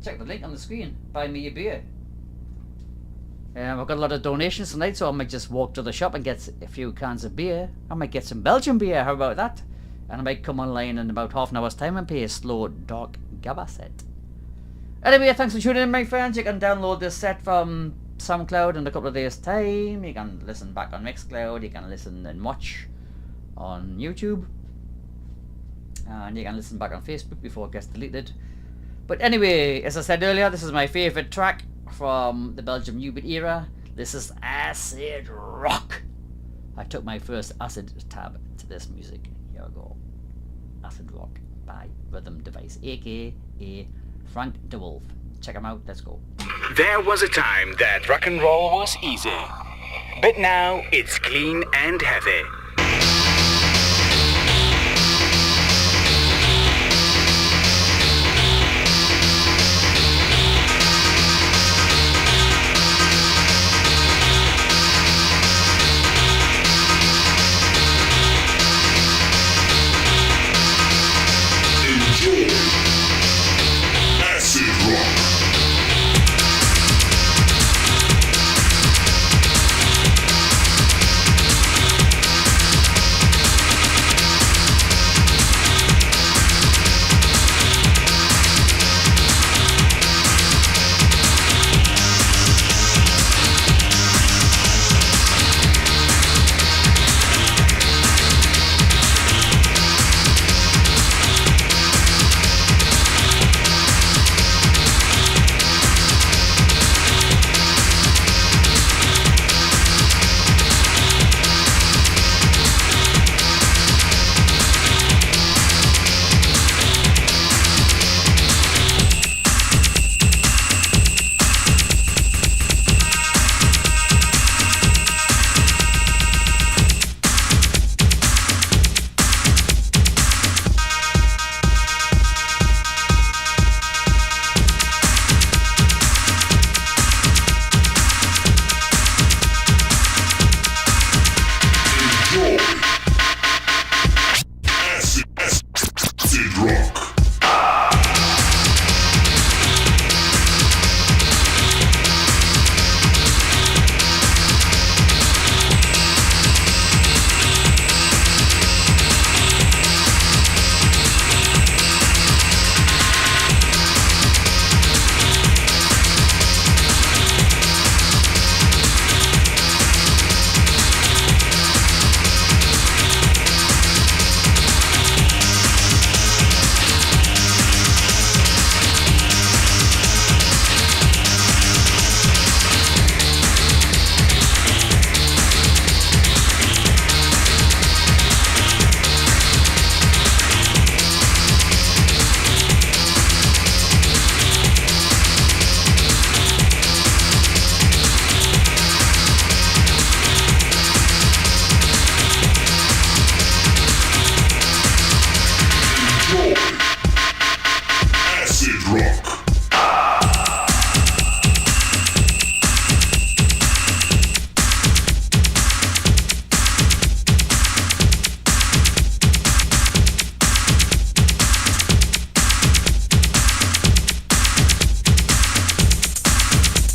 check the link on the screen, buy me a beer. I've got a lot of donations tonight, so I might just walk to the shop and get a few cans of beer. I might get some Belgian beer, how about that? And I might come online in about half an hour's time and play a slow, dark gabba set. Anyway, thanks for tuning in, my friends. You can download this set from SoundCloud in a couple of days' time. You can listen back on Mixcloud. You can listen and watch on YouTube. And you can listen back on Facebook before it gets deleted. But anyway, as I said earlier, this is my favourite track from the Belgium Nude era. This is acid rock. I took my first acid tab to this music. Here we go. Acid rock by Rhythm Device, aka Frank de Wolf. Check him out, let's go. There was a time that rock and roll was easy, but now it's clean and heavy.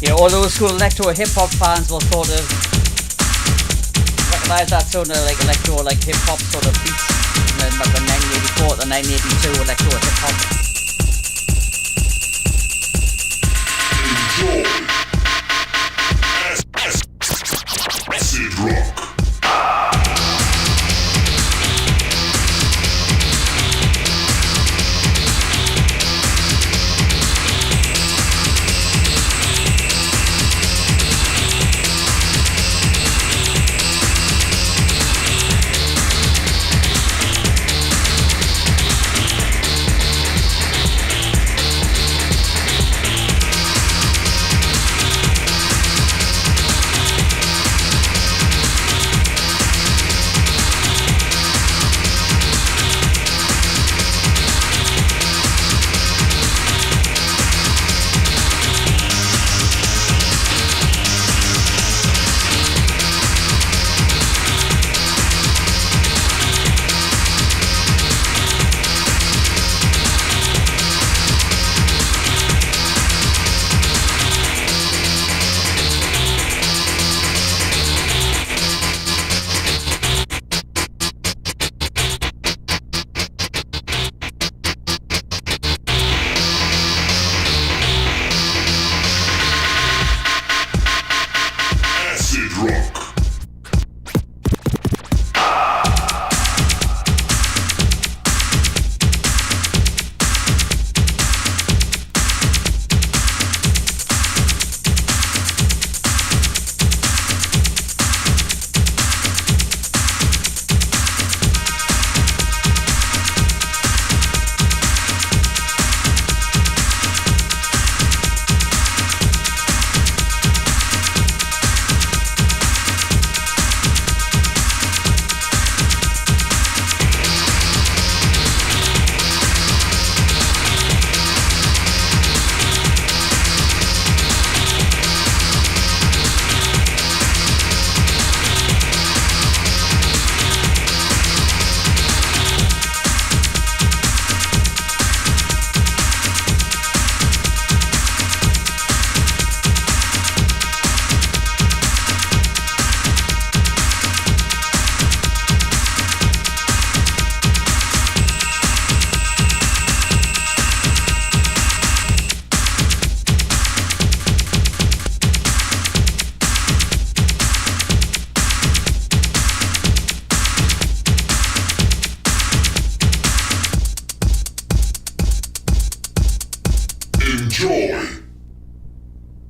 You know, all those school electro hip hop fans will sort of recognize that sort of like electro, like hip hop sort of beats. And then back in 1984 to 1982 electro hip hop. Acid rock.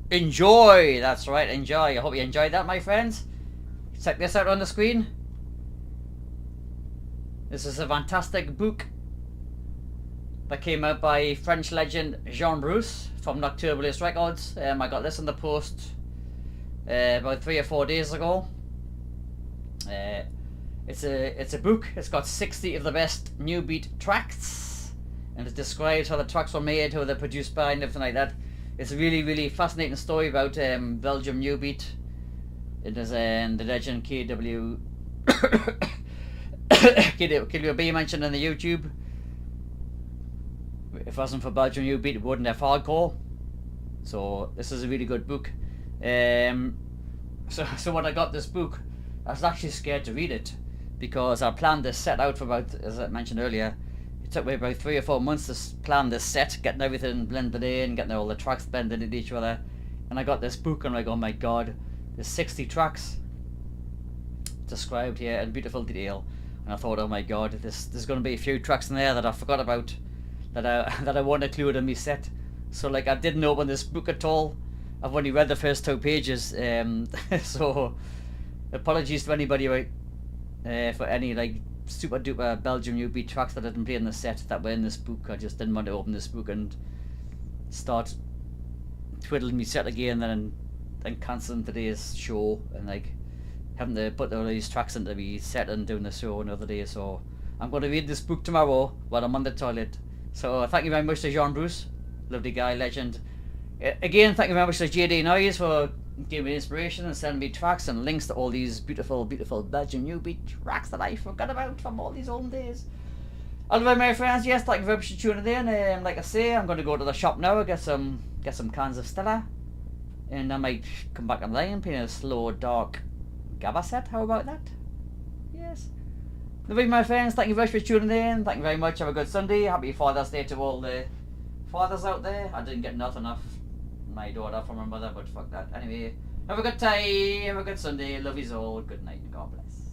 Enjoy! That's right, enjoy. I hope you enjoyed that, my friends. Check this out on the screen. This is a fantastic book that came out by French legend Jean Bruce from Nocturbalist Records. I got this in the post about 3 or 4 days ago. It's a book. It's got 60 of the best new beat tracks, and it describes how the tracks were made, how they're produced by, and everything like that. It's a really, really fascinating story about Belgium new beat. It is the legend KW KWB mentioned in the YouTube. If it wasn't for Belgium new beat, it wouldn't have hardcore. So this is a really good book. So when I got this book, I was actually scared to read it because I planned this set out for about, as I mentioned earlier, it took me about 3 or 4 months to plan this set, getting everything blended in, getting all the tracks blended into each other. And I got this book and I'm like, oh my god, there's 60 tracks described here in beautiful detail. And I thought, oh my god, there's going to be a few tracks in there that I forgot about, that I won't include in my set. So like, I didn't open this book at all. I've only read the first 2 pages. So apologies to anybody for any like super duper Belgium new beat tracks that I didn't play in the set that were in this book. I just didn't want to open this book and start twiddling me set again and then cancelling today's show and like having to put all these tracks into me set and doing the show another day. So I'm going to read this book tomorrow while I'm on the toilet. So thank you very much to Jean Bruce, lovely guy, legend. Again, thank you very much to JD Noise for giving me inspiration and sending me tracks and links to all these beautiful, beautiful Belgian new beat tracks that I forgot about from all these old days. Otherwise, my friends, yes, thank you very much for tuning in. Like I say, I'm going to go to the shop now and get some cans of Stella. And I might come back online and play a slow, dark Gabba set. How about that? Yes. Lovely, my friends. Thank you very much for tuning in. Thank you very much. Have a good Sunday. Happy Father's Day to all the fathers out there. I didn't get nothing off my daughter from her mother, but fuck that. Anyway, have a good time. Have a good Sunday. Love yous all. Good night and God bless.